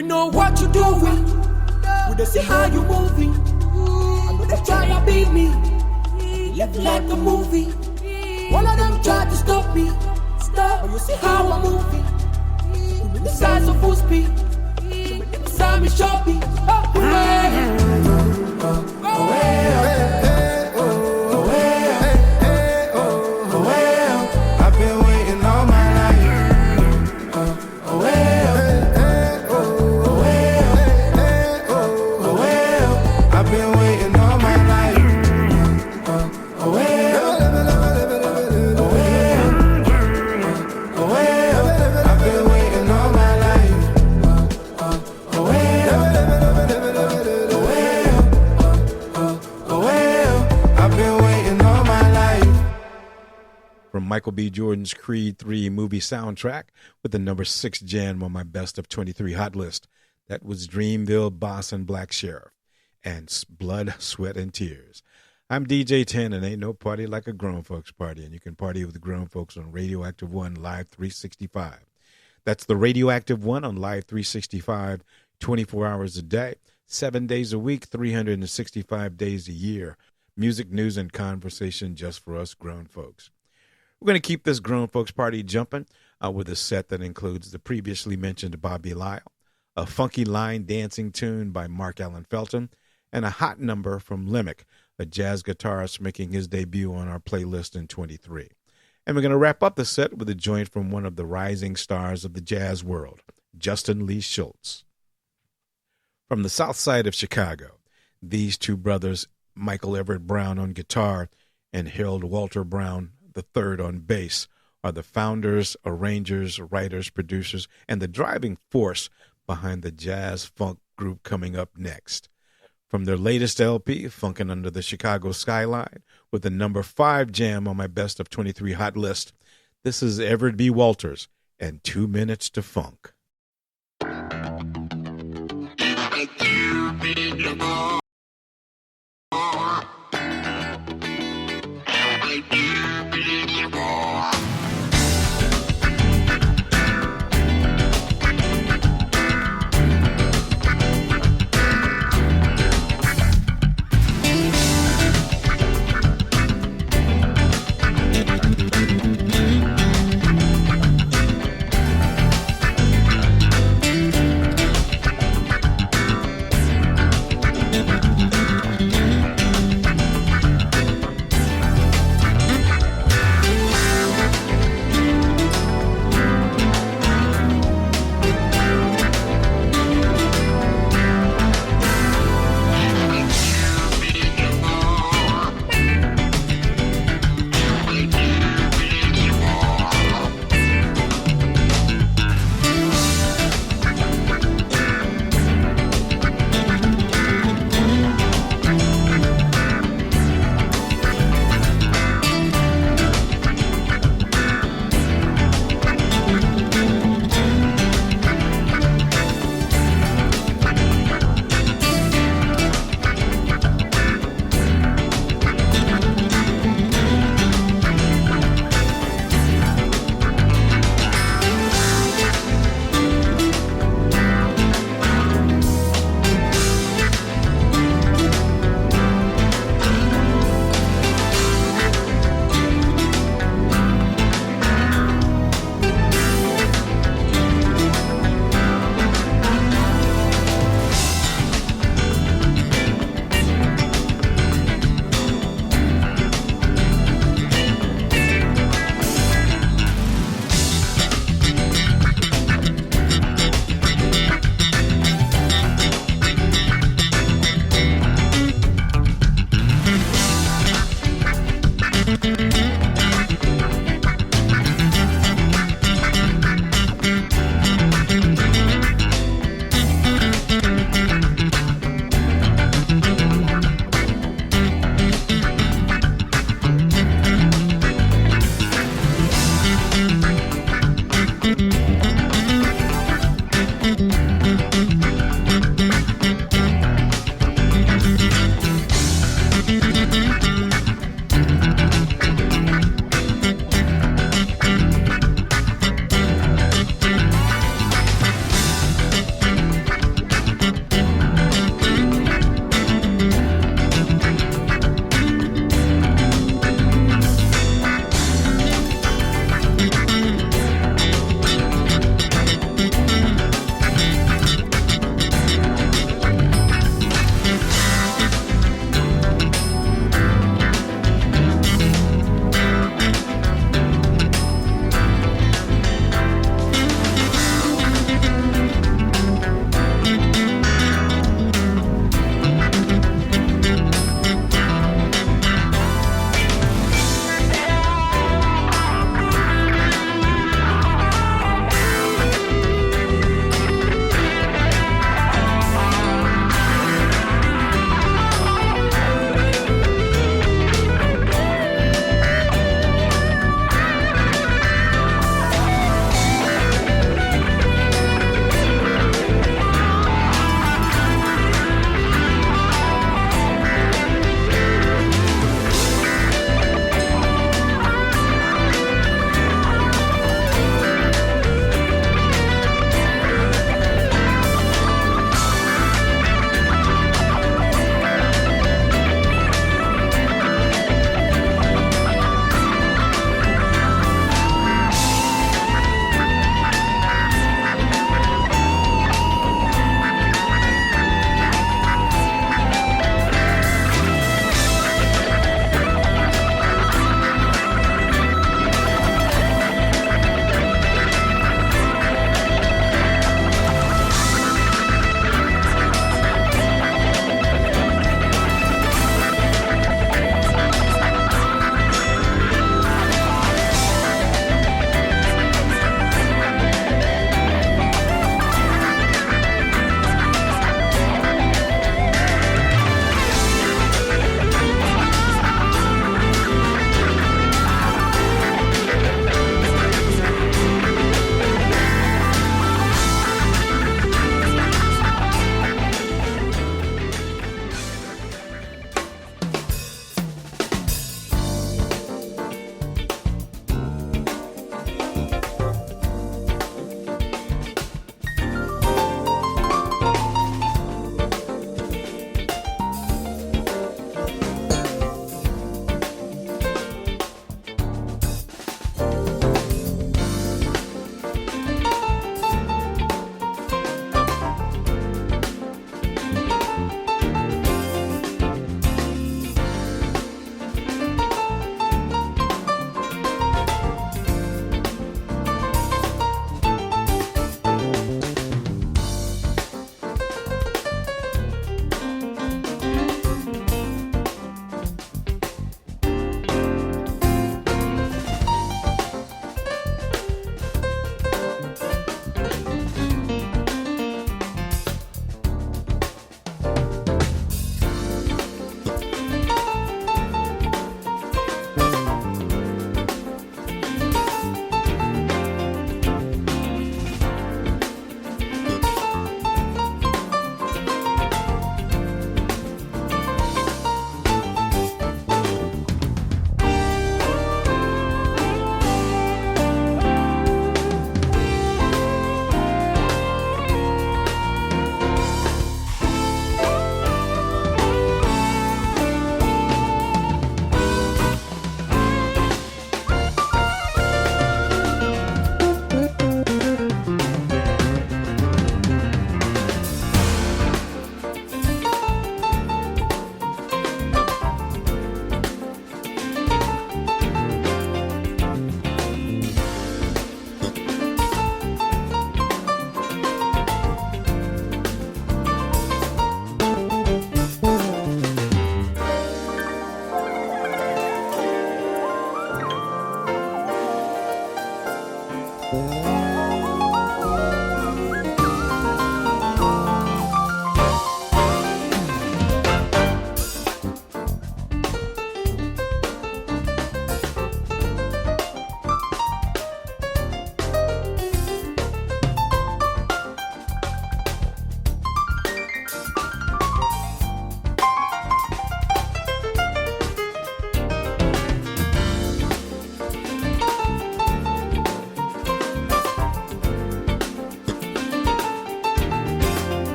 We know what you're doing. We don't see how you're moving. I know they try to beat me. Live like a movie. All of them try to stop me. But you see how I'm moving. The size of full speed. Time is shopping. I've been waiting all my life. I've been waiting all my life. I've been waiting all my life. I've been waiting all my life. From Michael B. Jordan's Creed 3 movie soundtrack with the number 6 jam on my best of 23 hot list. That was Dreamville, Boss, and Black Sheriff, and Blood, Sweat, and Tears. I'm DJTen, and ain't no party like a grown folks party, and you can party with the grown folks on Radioactive 1 Live 365. That's the Radioactive 1 on Live 365, 24 hours a day, 7 days a week, 365 days a year. Music, news, and conversation just for us grown folks. We're going to keep this grown folks party jumping with a set that includes the previously mentioned Bobby Lyle, a funky line dancing tune by Mark Allen Felton, and a hot number from Limmick, a jazz guitarist making his debut on our playlist in 23. And we're going to wrap up the set with a joint from one of the rising stars of the jazz world, Justin Lee Schultz. From the south side of Chicago, these two brothers, Michael Everett Brown on guitar and Harold Walter Brown III on bass, are the founders, arrangers, writers, producers, and the driving force behind the jazz funk group coming up next. From their latest LP, Funkin' Under the Chicago Skyline, with the number 5 jam on my best of 23 hot list, this is Everett B. Walters and 2 Minutes to Funk.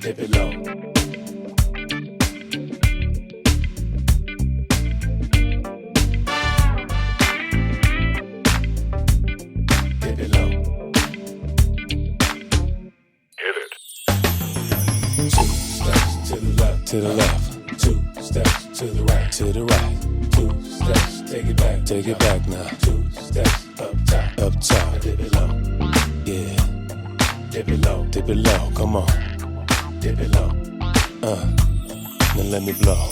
dip it low. Dip it low. Hit it. 2 steps to the left, 2 steps to the right, 2 steps, take it back now. 2 steps up top, dip it low, yeah. Dip it low, come on, dip it low. Now let me blow.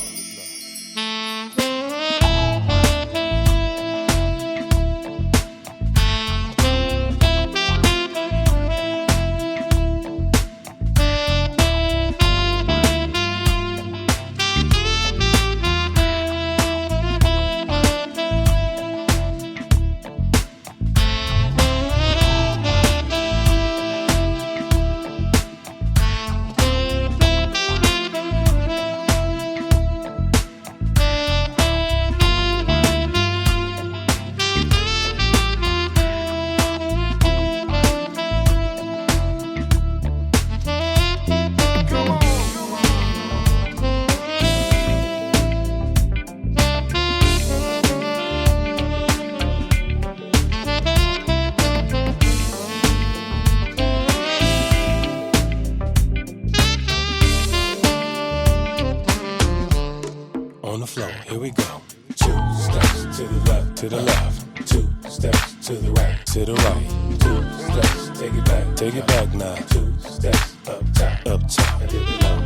Here we go. 2 steps to the left, 2 steps to the right, 2 steps, take it back now. 2 steps up top, dip it low,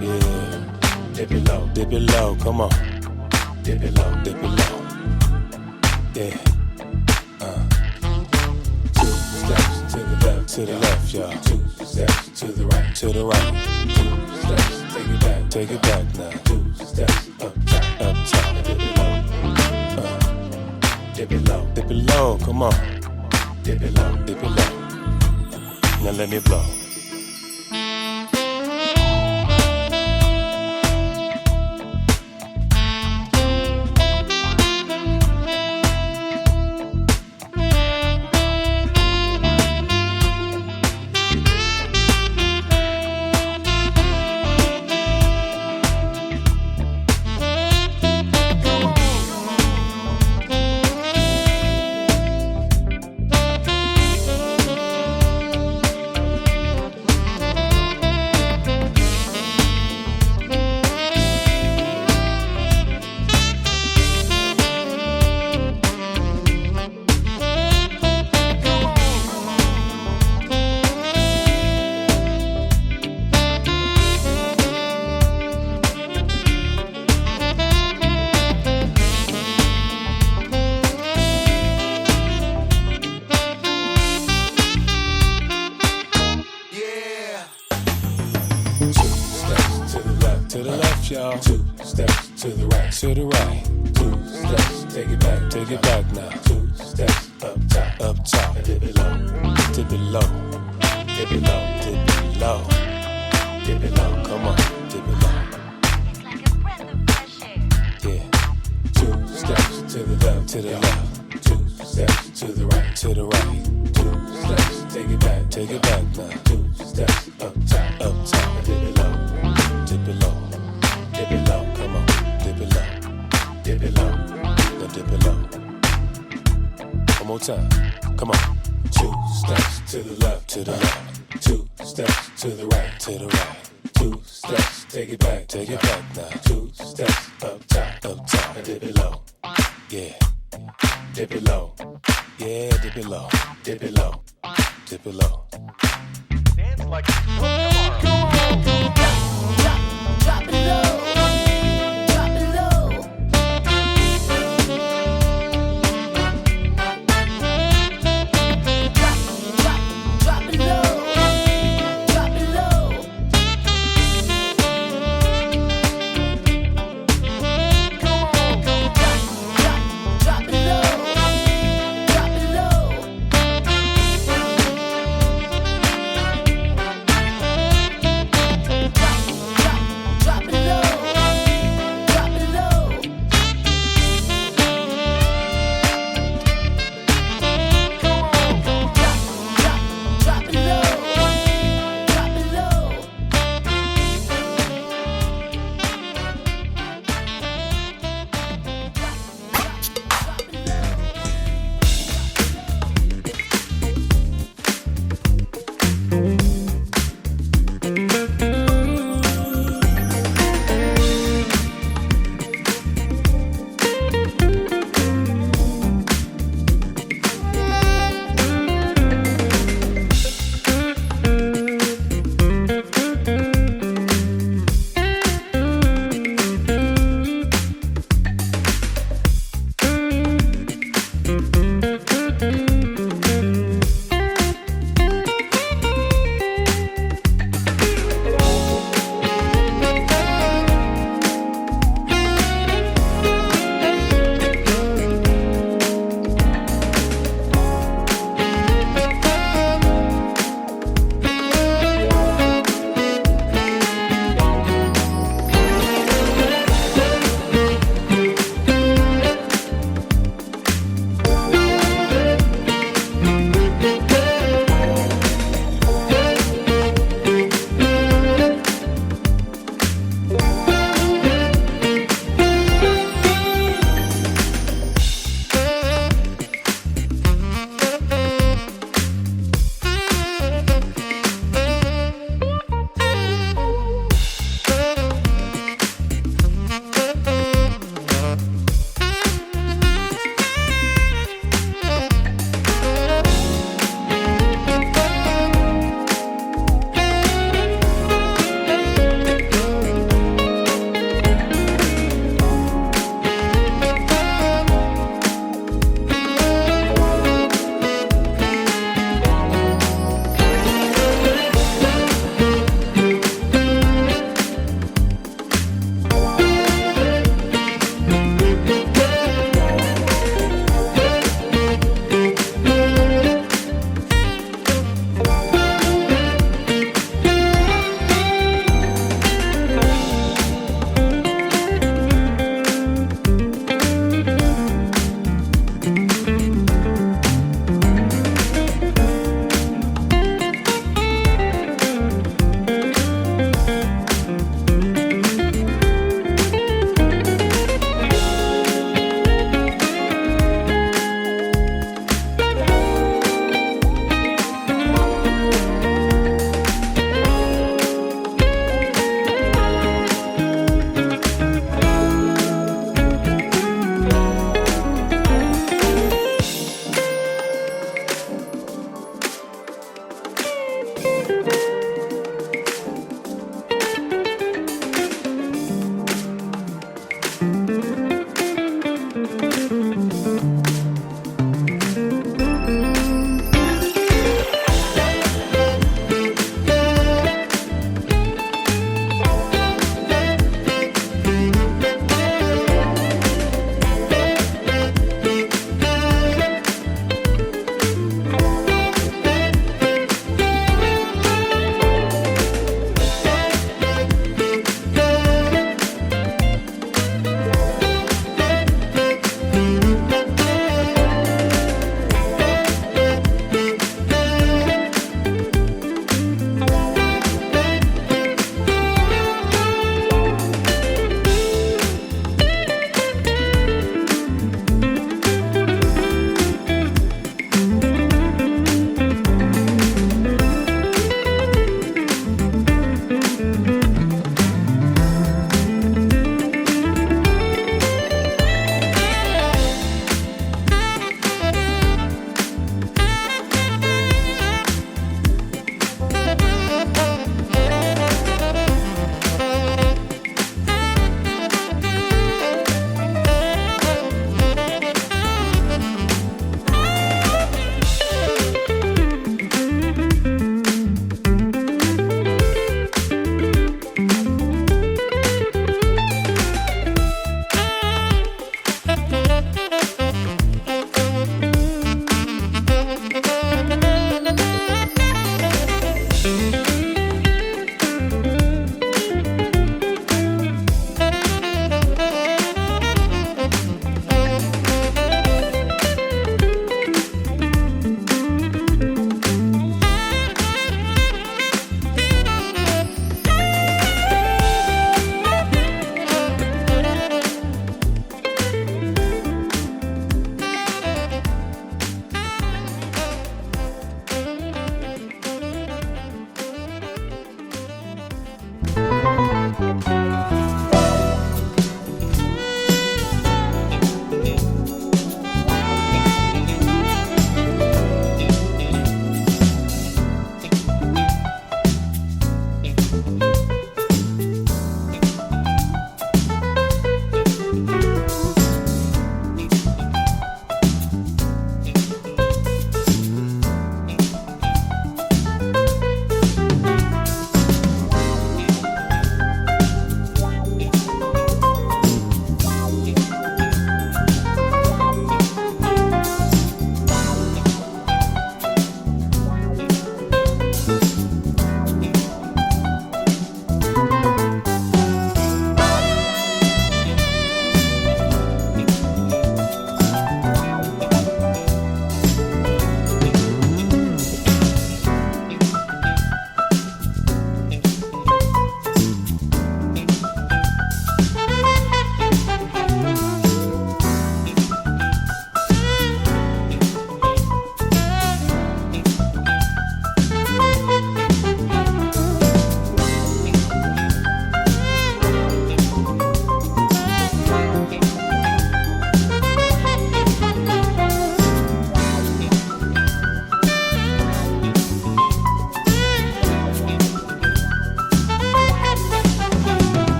yeah. Dip it low, come on. Dip it low, yeah. 2 steps to the left, y'all. 2 steps to the right, 2 steps, take it back now. 2 steps up top, dip it low, come on. Dip it low. Now let me blow. Y'all. 2 steps to the right, 2 steps, take it back now. 2 steps up top, dip it low, come on, dip it low. Yeah. 2 steps to the left, 2 steps to the right, 2 steps, take it back now. 2 steps up top, dip it low. Dip it low, come on, dip it low, now dip it low. One more time, come on. 2 steps to the left, 2 steps to the right, 2 steps, take it back now. 2 steps up top, dip it low, yeah. Dip it low, yeah, dip it low. Dance like it's Drop it low. Drop it low.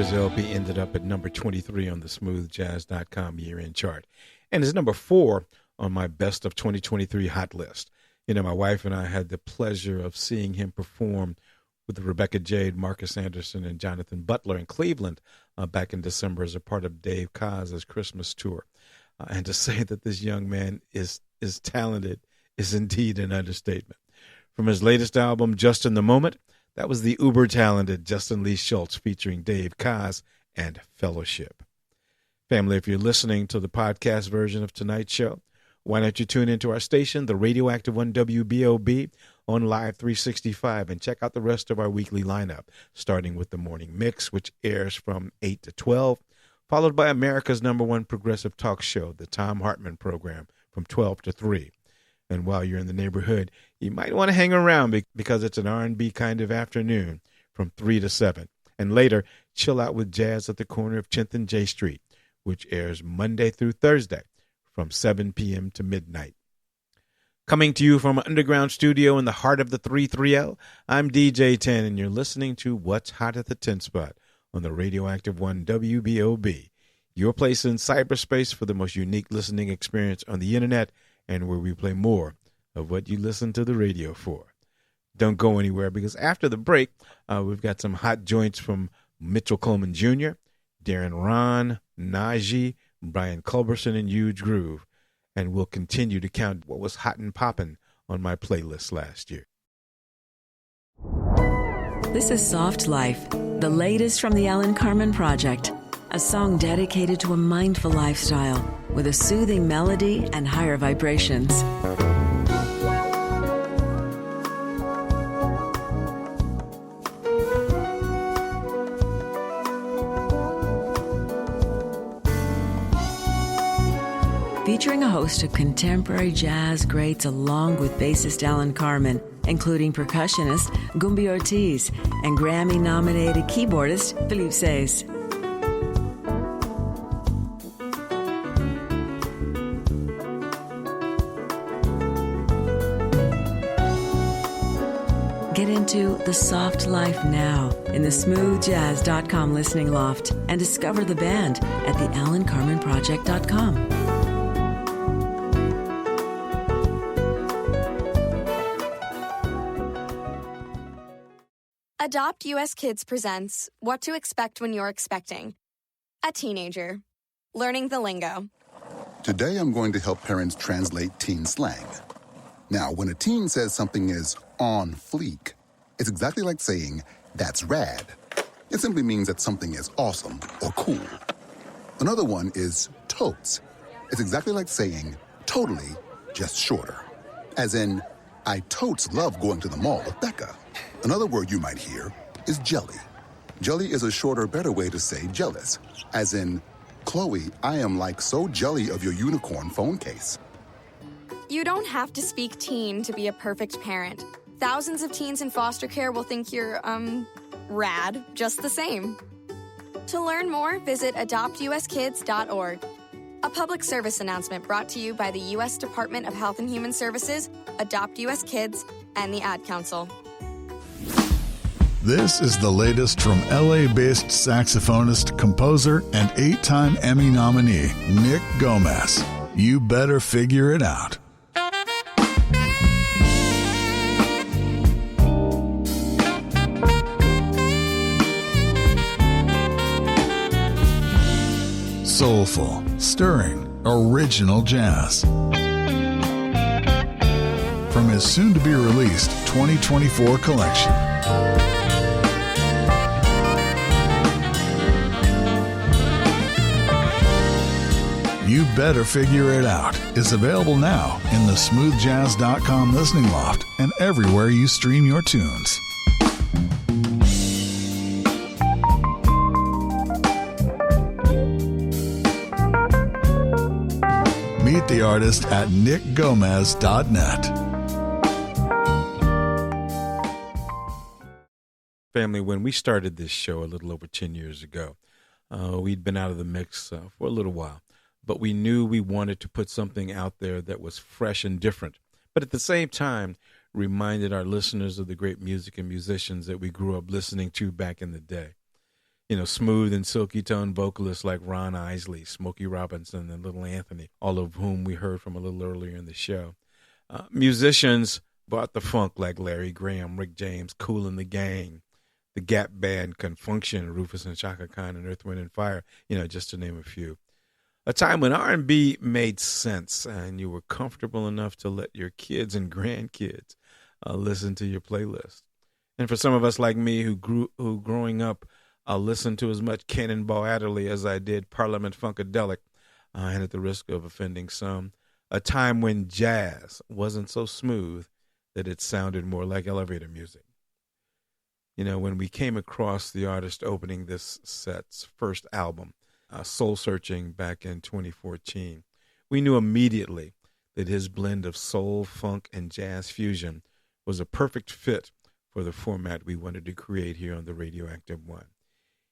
Brothers LP ended up at number 23 on the smoothjazz.com year-end chart and is number 4 on my best of 2023 hot list. You know, my wife and I had the pleasure of seeing him perform with Rebecca Jade, Marcus Anderson, and Jonathan Butler in Cleveland back in December as a part of Dave Kaz's Christmas tour. And to say that this young man is talented is indeed an understatement. From his latest album, Just in the Moment, that was the uber-talented Justin Lee Schultz featuring Dave Kaz and Fellowship. Family, if you're listening to the podcast version of tonight's show, why don't you tune into our station, the Radioactive One WBOB, on Live 365, and check out the rest of our weekly lineup, starting with the Morning Mix, which airs from 8 to 12, followed by America's #1 progressive talk show, the Tom Hartman Program, from 12 to 3. And while you're in the neighborhood, you might want to hang around because it's an R&B kind of afternoon from 3 to 7. And later, chill out with Jazz at the corner of 10th and J Street, which airs Monday through Thursday from 7 p.m. to midnight. Coming to you from an underground studio in the heart of the 330, I'm DJTen, and you're listening to What's Hot at the 10 Spot on the Radioactive One WBOB, your place in cyberspace for the most unique listening experience on the internet, and where we play more of what you listen to the radio for. Don't go anywhere, because after the break, we've got some hot joints from Mitchell Coleman Jr., Darren Ron, Najee, Brian Culbertson, and Euge Groove. And we'll continue to count what was hot and poppin' on my playlist last year. This is Soft Life, the latest from the Alan Carmen Project, a song dedicated to a mindful lifestyle with a soothing melody and higher vibrations. Featuring a host of contemporary jazz greats along with bassist Alan Carmen, including percussionist Gumby Ortiz and Grammy-nominated keyboardist Philippe Says. Get into the soft life now in the smoothjazz.com listening loft and discover the band at thealancarmenproject.com. Adopt US Kids presents What to Expect When You're Expecting. A teenager. Learning the lingo. Today I'm going to help parents translate teen slang. Now, when a teen says something is on fleek, it's exactly like saying, that's rad. It simply means that something is awesome or cool. Another one is totes. It's exactly like saying, totally, just shorter. As in, I totes love going to the mall with Becca. Another word you might hear is jelly. Jelly is a shorter, better way to say jealous. As in, Chloe, I am like so jelly of your unicorn phone case. You don't have to speak teen to be a perfect parent. Thousands of teens in foster care will think you're, rad just the same. To learn more, visit adoptuskids.org. A public service announcement brought to you by the U.S. Department of Health and Human Services, Adopt U.S. Kids, and the Ad Council. This is the latest from LA-based saxophonist, composer, and 8-time Emmy nominee, Nick Gomez. You better figure it out. Soulful, stirring, original jazz. From his soon-to-be-released 2024 collection. You Better Figure It Out is available now in the smoothjazz.com listening loft and everywhere you stream your tunes. Meet the artist at nickgomez.net. Family, when we started this show a little over 10 years ago, we'd been out of the mix for a little while, but we knew we wanted to put something out there that was fresh and different, but at the same time reminded our listeners of the great music and musicians that we grew up listening to back in the day. smooth and silky tone vocalists like Ron Isley, Smokey Robinson, and Little Anthony, all of whom we heard from a little earlier in the show. Musicians brought the funk like Larry Graham, Rick James, Kool and the Gang, the Gap Band, Confunction, Rufus and Chaka Khan, and Earth, Wind and Fire, just to name a few. A time when R&B made sense and you were comfortable enough to let your kids and grandkids listen to your playlist. And for some of us like me who growing up listened to as much Cannonball Adderley as I did Parliament Funkadelic, and at the risk of offending some, a time when jazz wasn't so smooth that it sounded more like elevator music. When we came across the artist opening this set's first album, Soul Searching, back in 2014, we knew immediately that his blend of soul, funk, and jazz fusion was a perfect fit for the format we wanted to create here on the Radioactive One.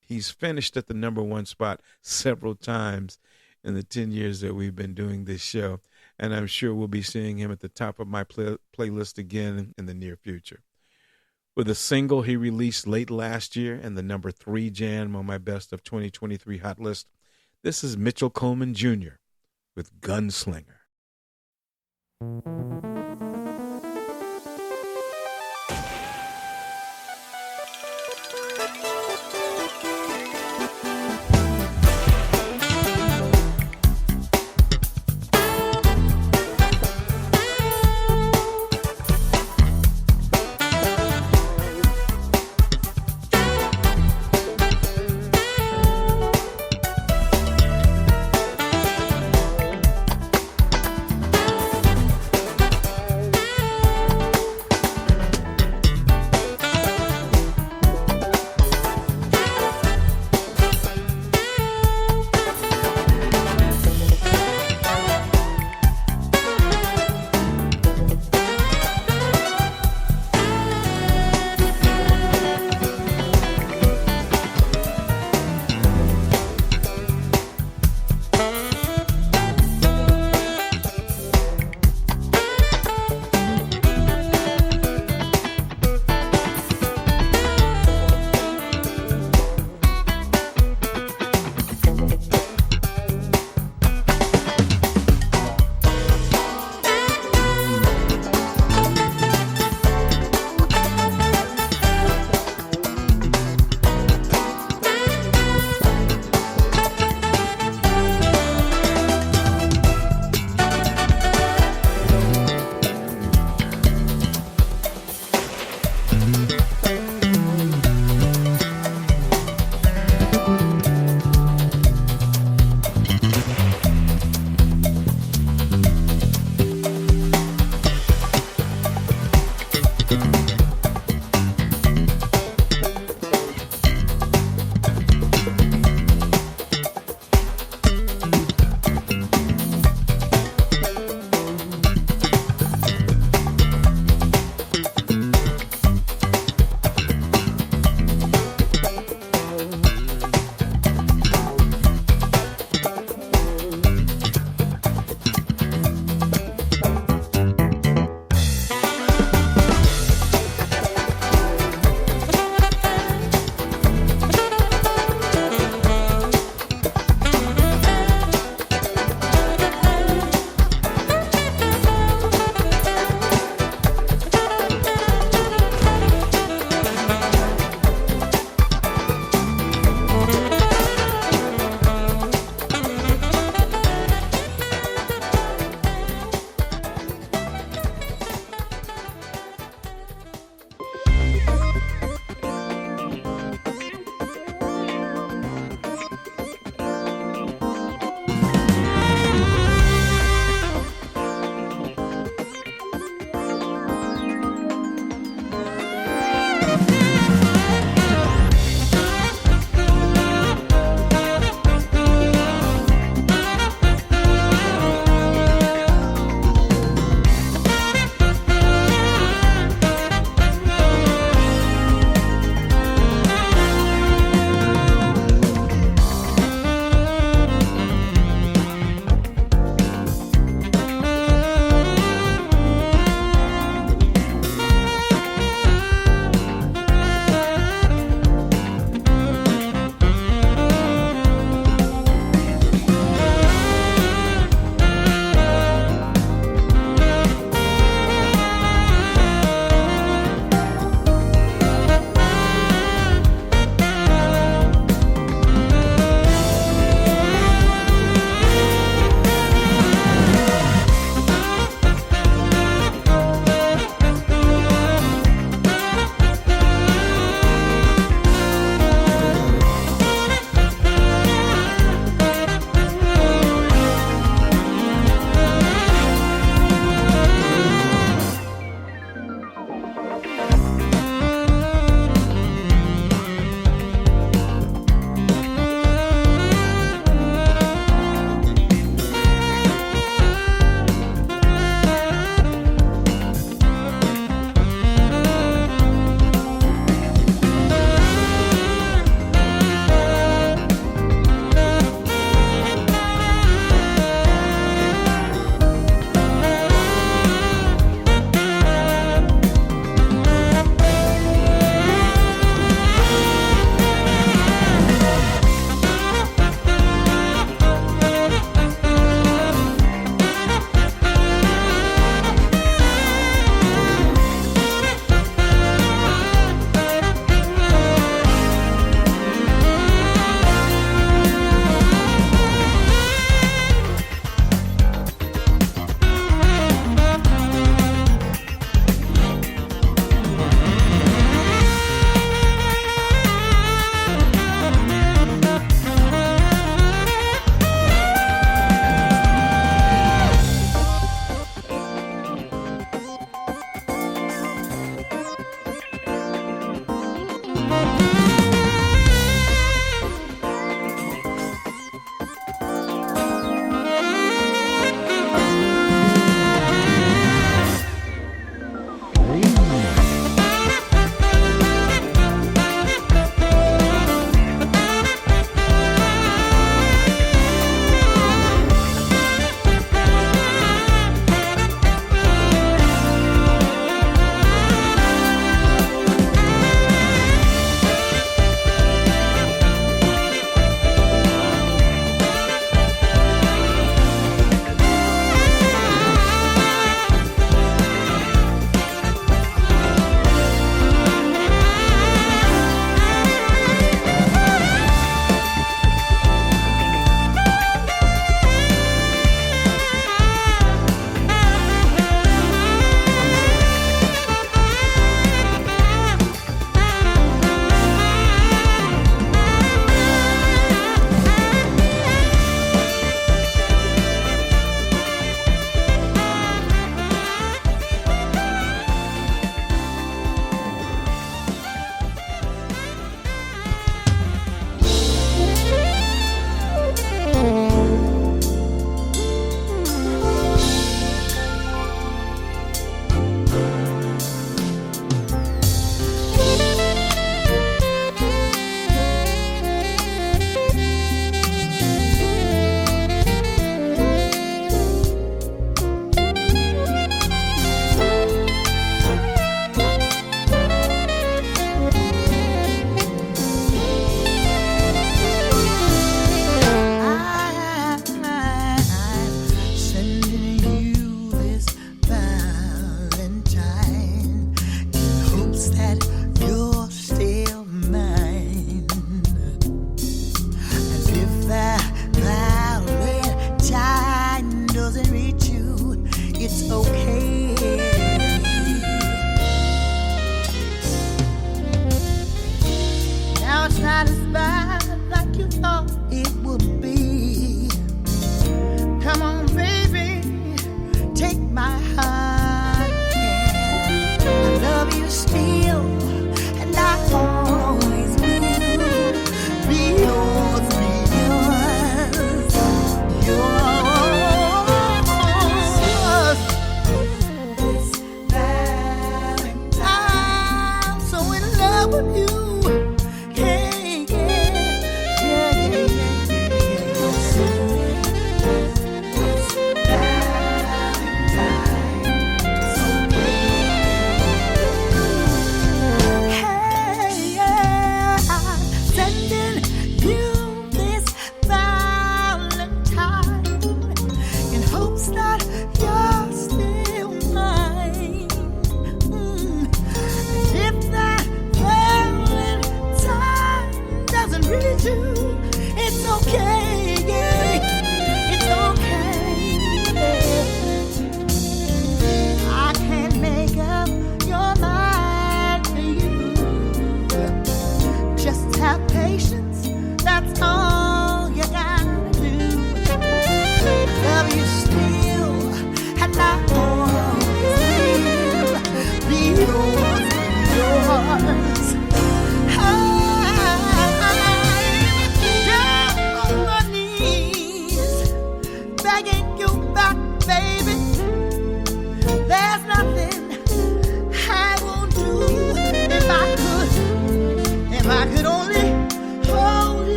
He's finished at the number one spot several times in the 10 years that we've been doing this show, and I'm sure we'll be seeing him at the top of my playlist again in the near future. With a single he released late last year and the number 3 jam on my Best of 2023 hot list, this is Mitchell Coleman Jr. with Gunslinger.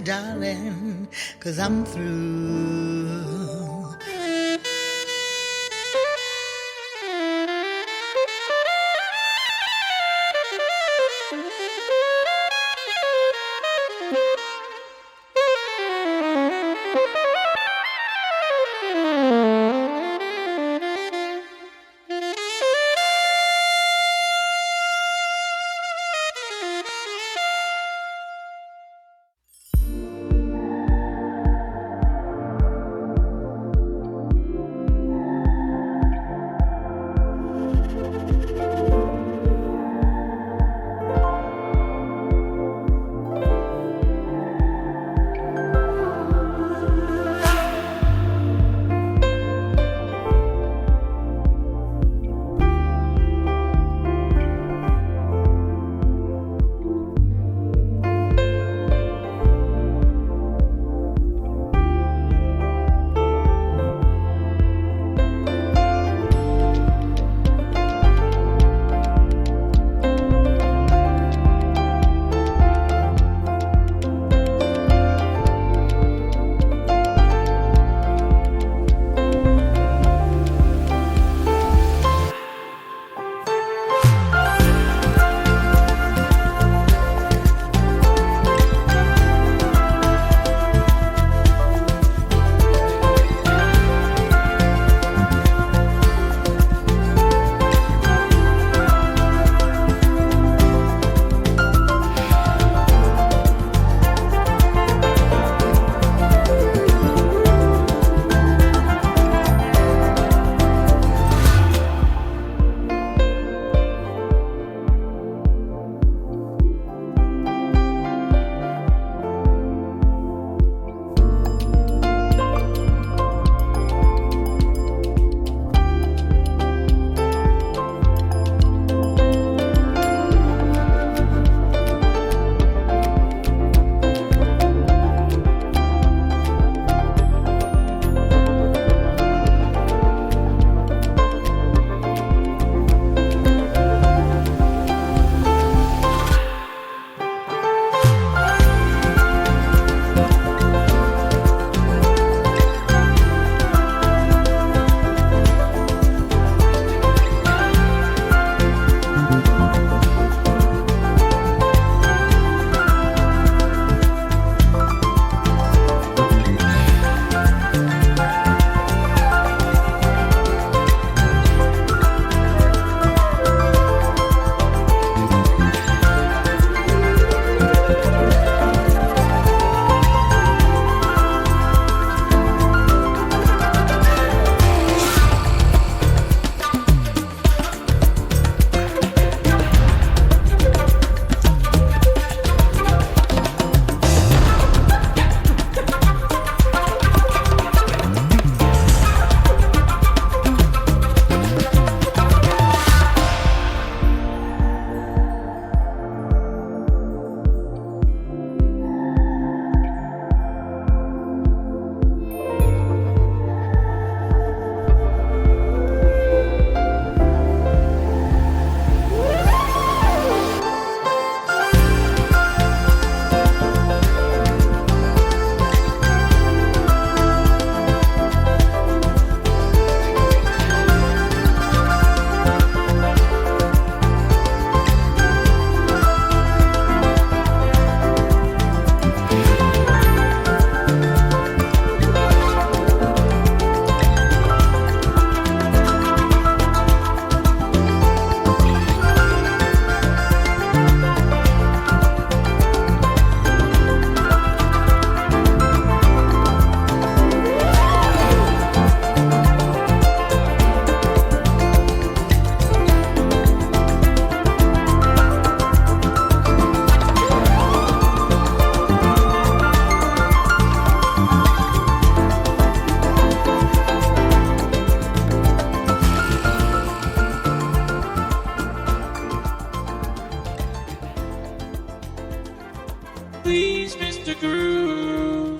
darling, 'cause I'm through. Please, Mr. Groove,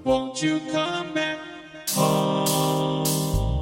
won't you come back home?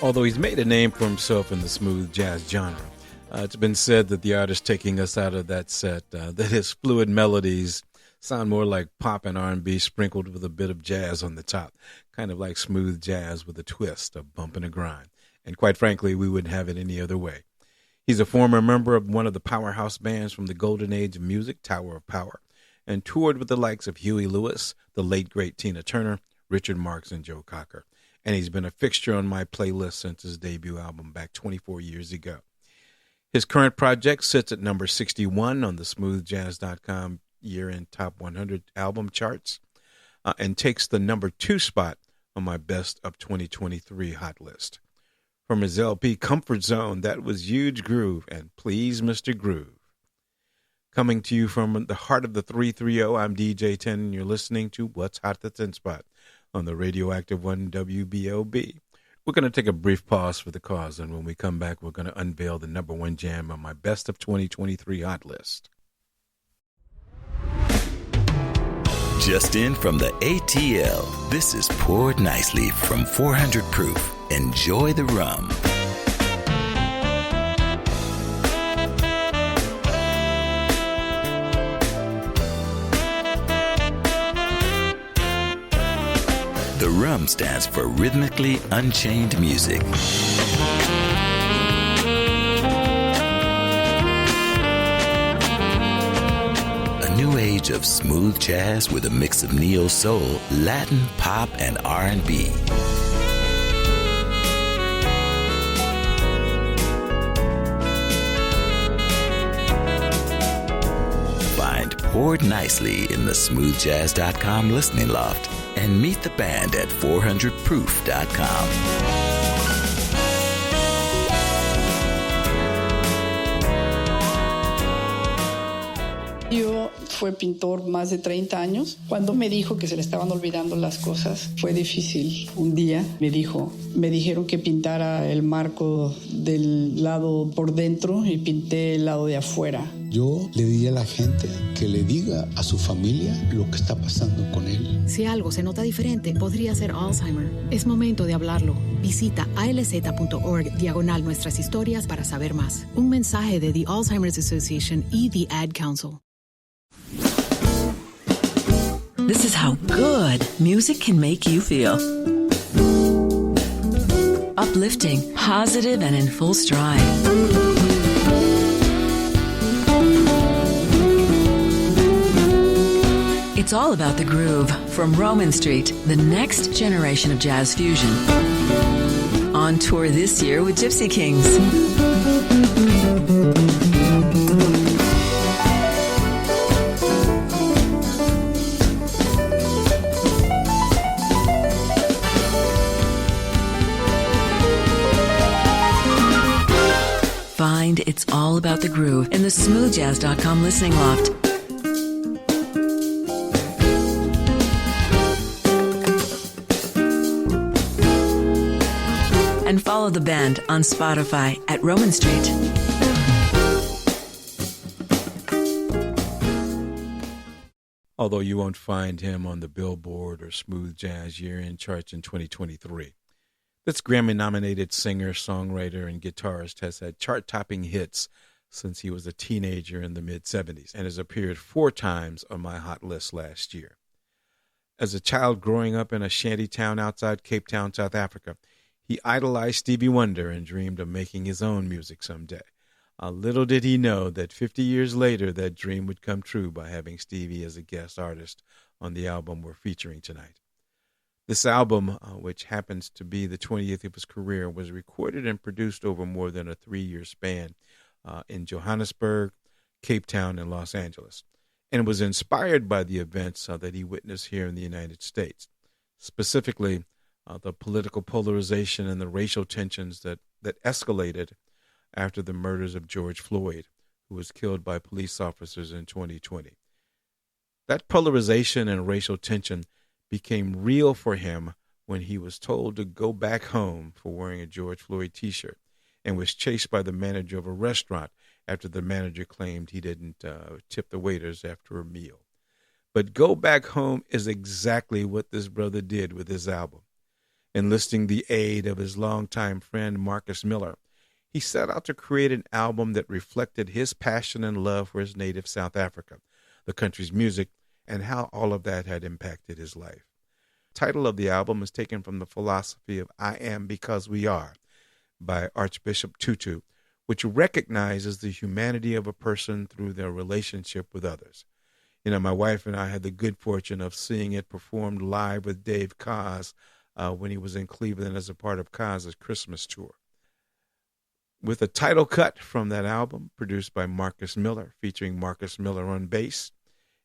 Although he's made a name for himself in the smooth jazz genre, it's been said that the artist taking us out of that set, that his fluid melodies sound more like pop and R&B sprinkled with a bit of jazz on the top, kind of like smooth jazz with a twist, a bump and a grind. And quite frankly, we wouldn't have it any other way. He's a former member of one of the powerhouse bands from the golden age of music, Tower of Power, and toured with the likes of Huey Lewis, the late great Tina Turner, Richard Marx, and Joe Cocker. And he's been a fixture on my playlist since his debut album back 24 years ago. His current project sits at number 61 on the smoothjazz.com year-end top 100 album charts and takes the number 2 spot on my best of 2023 hot list. From his LP Comfort Zone, that was Euge Groove and Please Mr. Groove. Coming to you from the heart of the 330, I'm DJTen, and you're listening to What's Hot at the 10 Spot on the radioactive one WBOB. We're going to take a brief pause for the cause, and when we come back, we're going to unveil the number 1 jam on my best of 2023 hot list. Just in from the ATL, this is Poured Nicely from 400 Proof. Enjoy the rum. The rum stands for Rhythmically Unchained Music. A new age of smooth jazz with a mix of neo-soul, Latin, pop, and R&B. Find Poured Nicely in the smoothjazz.com listening loft and meet the band at 400proof.com. Yo fue pintor más de 30 años. Cuando me dijo que se le estaban olvidando las cosas, fue difícil. Un día me dijeron que pintara el marco del lado por dentro y pinté el lado de afuera. Yo le diría a la gente que le diga a su familia lo que está pasando con él. Si algo se nota diferente, podría ser Alzheimer. Es momento de hablarlo. Visita alz.org/nuestras historias para saber más. Un mensaje de The Alzheimer's Association y The Ad Council. This is how good music can make you feel. Uplifting, positive, and in full stride. It's all about the groove from Roman Street, the next generation of jazz fusion. On tour this year with Gypsy Kings. Find It's All About the Groove in the smoothjazz.com listening loft. And follow the band on Spotify at Roman Street. Although you won't find him on the Billboard or Smooth Jazz year-end charts in 2023. This Grammy-nominated singer, songwriter, and guitarist has had chart-topping hits since he was a teenager in the mid-'70s and has appeared 4 times on my hot list last year. As a child growing up in a shanty town outside Cape Town, South Africa, he idolized Stevie Wonder and dreamed of making his own music someday. Little did he know that 50 years later, that dream would come true by having Stevie as a guest artist on the album we're featuring tonight. This album, which happens to be the 20th of his career, was recorded and produced over more than a 3-year span in Johannesburg, Cape Town, and Los Angeles, and was inspired by the events that he witnessed here in the United States, specifically the political polarization and the racial tensions that escalated after the murders of George Floyd, who was killed by police officers in 2020. That polarization and racial tension became real for him when he was told to go back home for wearing a George Floyd t-shirt and was chased by the manager of a restaurant after the manager claimed he didn't tip the waiters after a meal. But Go Back Home is exactly what this brother did with his album. Enlisting the aid of his longtime friend Marcus Miller, he set out to create an album that reflected his passion and love for his native South Africa, the country's music, and how all of that had impacted his life. The title of the album is taken from the philosophy of I Am Because We Are by Archbishop Tutu, which recognizes the humanity of a person through their relationship with others. You know, my wife and I had the good fortune of seeing it performed live with Dave Koz when he was in Cleveland as a part of Koz's Christmas tour. With a title cut from that album, produced by Marcus Miller, featuring Marcus Miller on bass,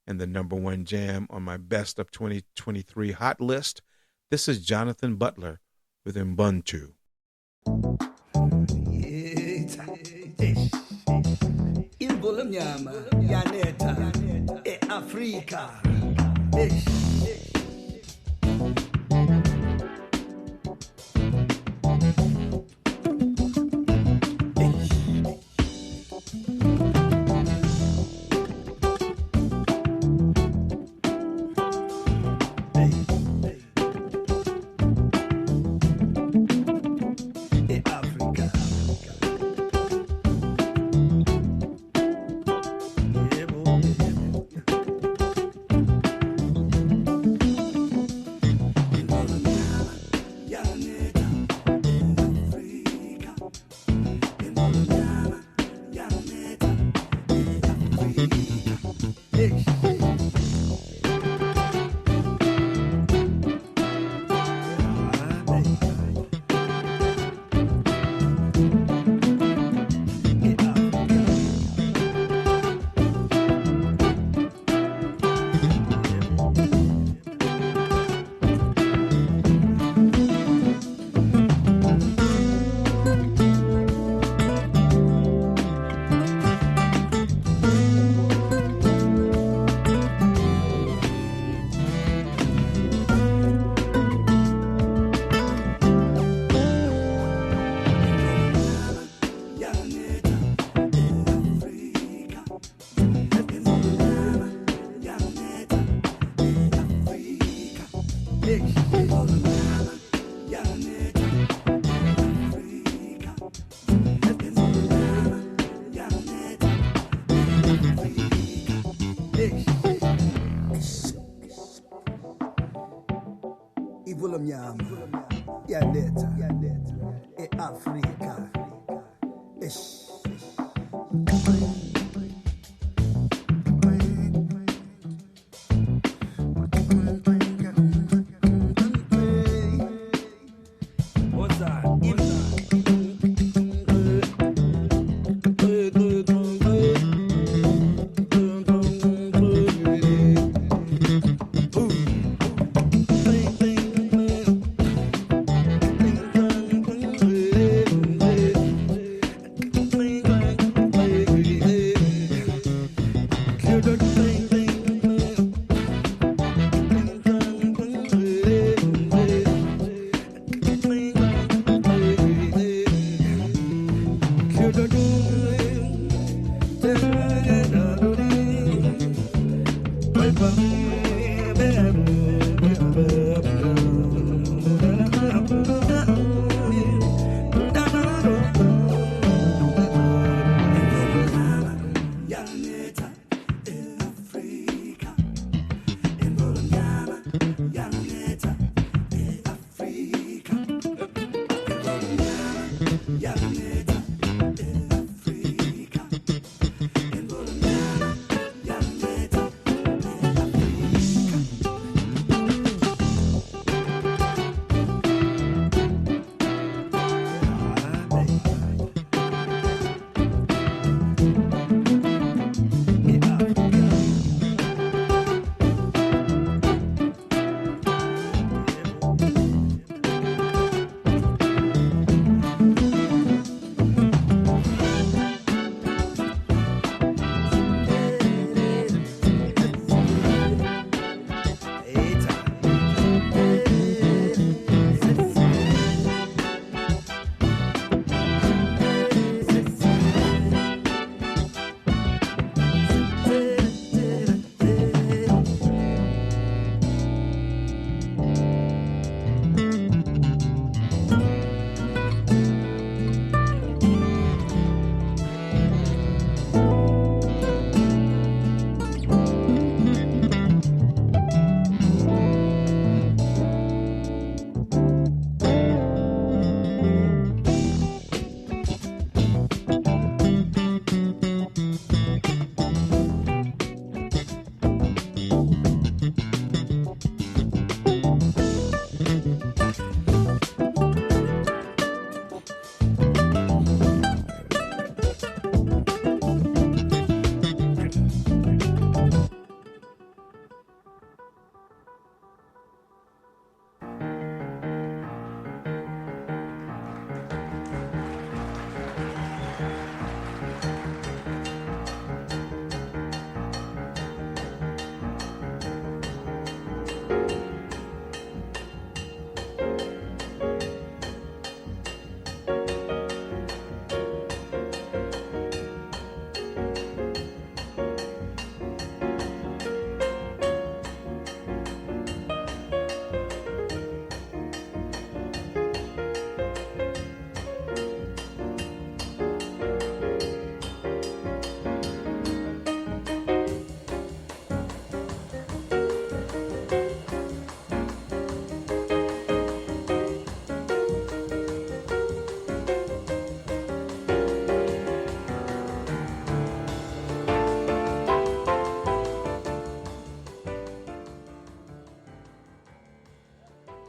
and the #1 jam on my Best of 2023 hot list, this is Jonathan Butler with Ubuntu. Imvula mnyama yanetha e-Afrika.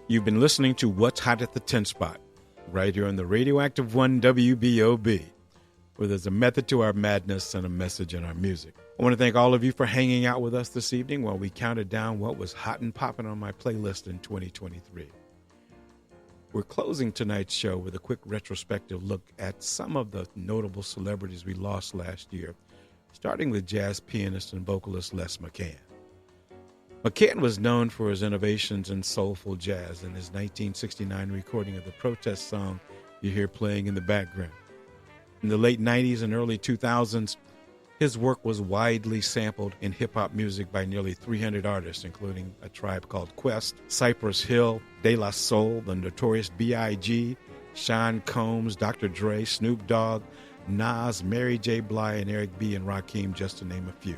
You've been listening to What's Hot at the 10 Spot, right here on the Radioactive 1 WBOB, where there's a method to our madness and a message in our music. I want to thank all of you for hanging out with us this evening while we counted down what was hot and popping on my playlist in 2023. We're closing tonight's show with a quick retrospective look at some of the notable celebrities we lost last year, starting with jazz pianist and vocalist Les McCann. McCann was known for his innovations in soulful jazz and his 1969 recording of the protest song you hear playing in the background. In the late 90s and early 2000s, his work was widely sampled in hip-hop music by nearly 300 artists, including A Tribe Called Quest, Cypress Hill, De La Soul, the Notorious B.I.G., Sean Combs, Dr. Dre, Snoop Dogg, Nas, Mary J. Blige, and Eric B. and Rakim, just to name a few.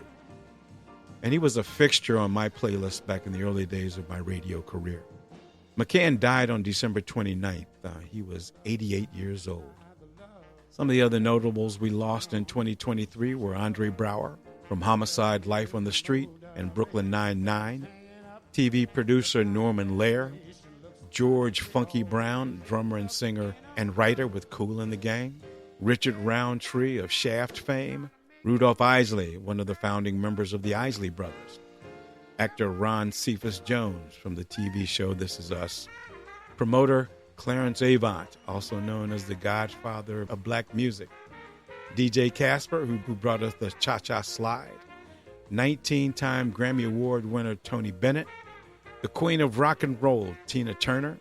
And he was a fixture on my playlist back in the early days of my radio career. McCann died on December 29th. He was 88 years old. Some of the other notables we lost in 2023 were Andre Braugher from Homicide: Life on the Street and Brooklyn Nine-Nine, TV producer Norman Lair, George Funky Brown, drummer and singer and writer with Kool and the Gang, Richard Roundtree of Shaft fame, Rudolph Isley, one of the founding members of the Isley Brothers, actor Ron Cephas Jones from the TV show This Is Us, promoter Clarence Avant, also known as the godfather of black music, DJ Casper, who brought us the Cha-Cha Slide, 19-time Grammy Award winner Tony Bennett, the queen of rock and roll Tina Turner,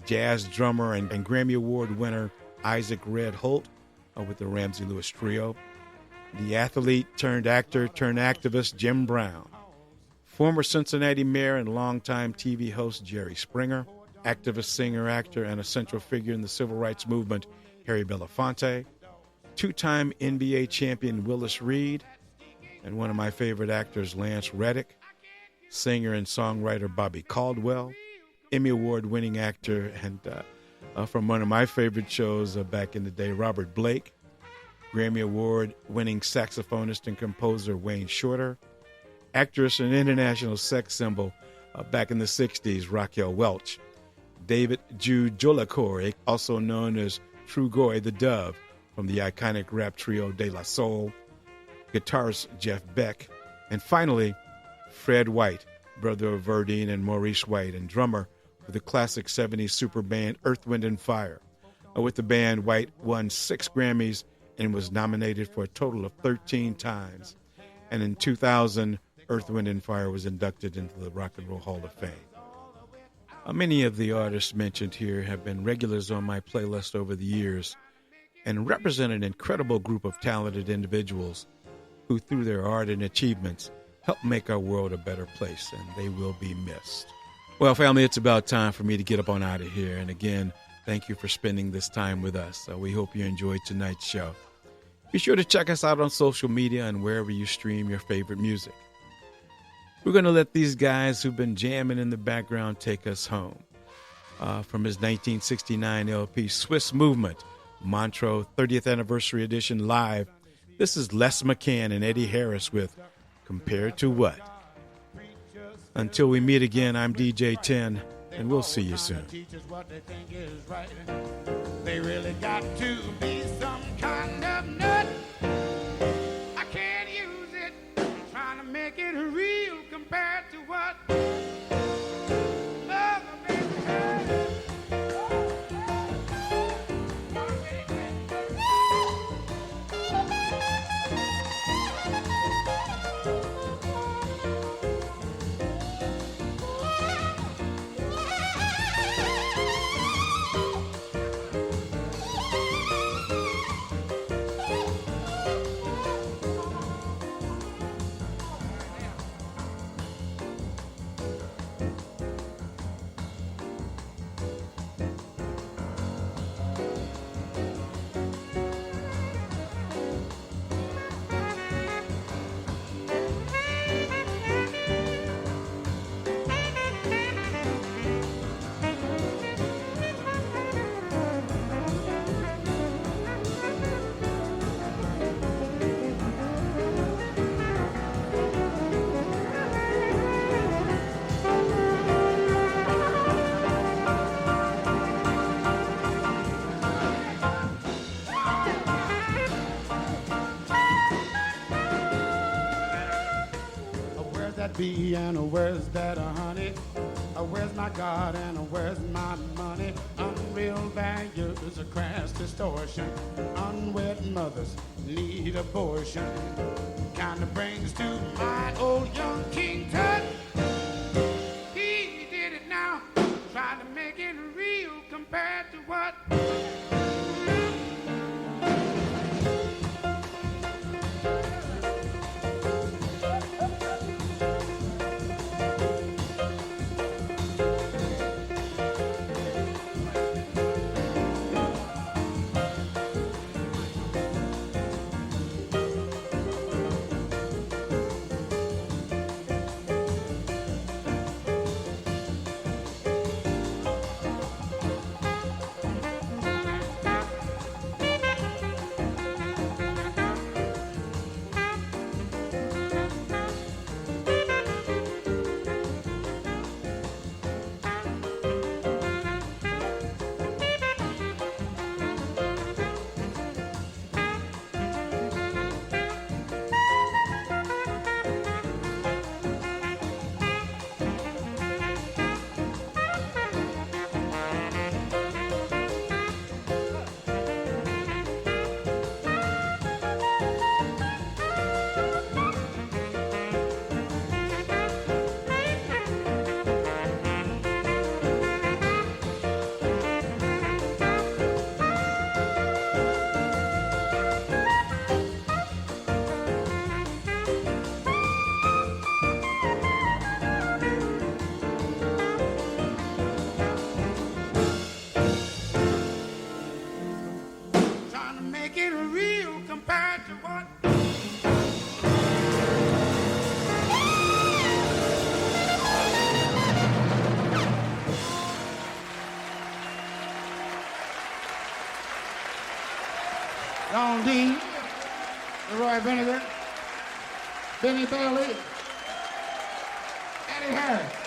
jazz drummer and Grammy Award winner Isaac Red Holt with the Ramsey Lewis Trio, the athlete turned actor turned activist Jim Brown, former Cincinnati mayor and longtime TV host Jerry Springer, activist, singer, actor, and a central figure in the civil rights movement Harry Belafonte, two-time NBA champion Willis Reed, and one of my favorite actors Lance Reddick, singer and songwriter Bobby Caldwell, Emmy Award-winning actor and from one of my favorite shows back in the day, Robert Blake, Grammy Award-winning saxophonist and composer Wayne Shorter, actress and international sex symbol back in the 60s, Raquel Welch, David Julacour, also known as Trugoy the Dove from the iconic rap trio De La Soul, guitarist Jeff Beck, and finally, Fred White, brother of Verdine and Maurice White, and drummer for the classic 70s super band Earth, Wind & Fire. With the band, White won 6 Grammys and was nominated for a total of 13 times. And in 2000, Earth, Wind & Fire was inducted into the Rock and Roll Hall of Fame. Many of the artists mentioned here have been regulars on my playlist over the years and represent an incredible group of talented individuals who, through their art and achievements, help make our world a better place, and they will be missed. Well, family, it's about time for me to get up on out of here. And again, thank you for spending this time with us. We hope you enjoyed tonight's show. Be sure to check us out on social media and wherever you stream your favorite music. We're going to let these guys who've been jamming in the background take us home. From his 1969 LP, Swiss Movement, Montreux 30th Anniversary Edition Live, this is Les McCann and Eddie Harris with Compared to What? Until we meet again, I'm DJTen, and we'll see you soon. What they think is right. They really got to be some kind of nut. I can't use it. I'm trying to make it real compared to what other people have. be and where's that honey? Where's my God and where's my money? Unreal values, a crass distortion. Unwed mothers need abortion. Kind of brings to my old young King Tut. He did it now, tried to make it real compared to what? Don Dean, Leroy Benedict, Benny Bailey, Eddie Harris.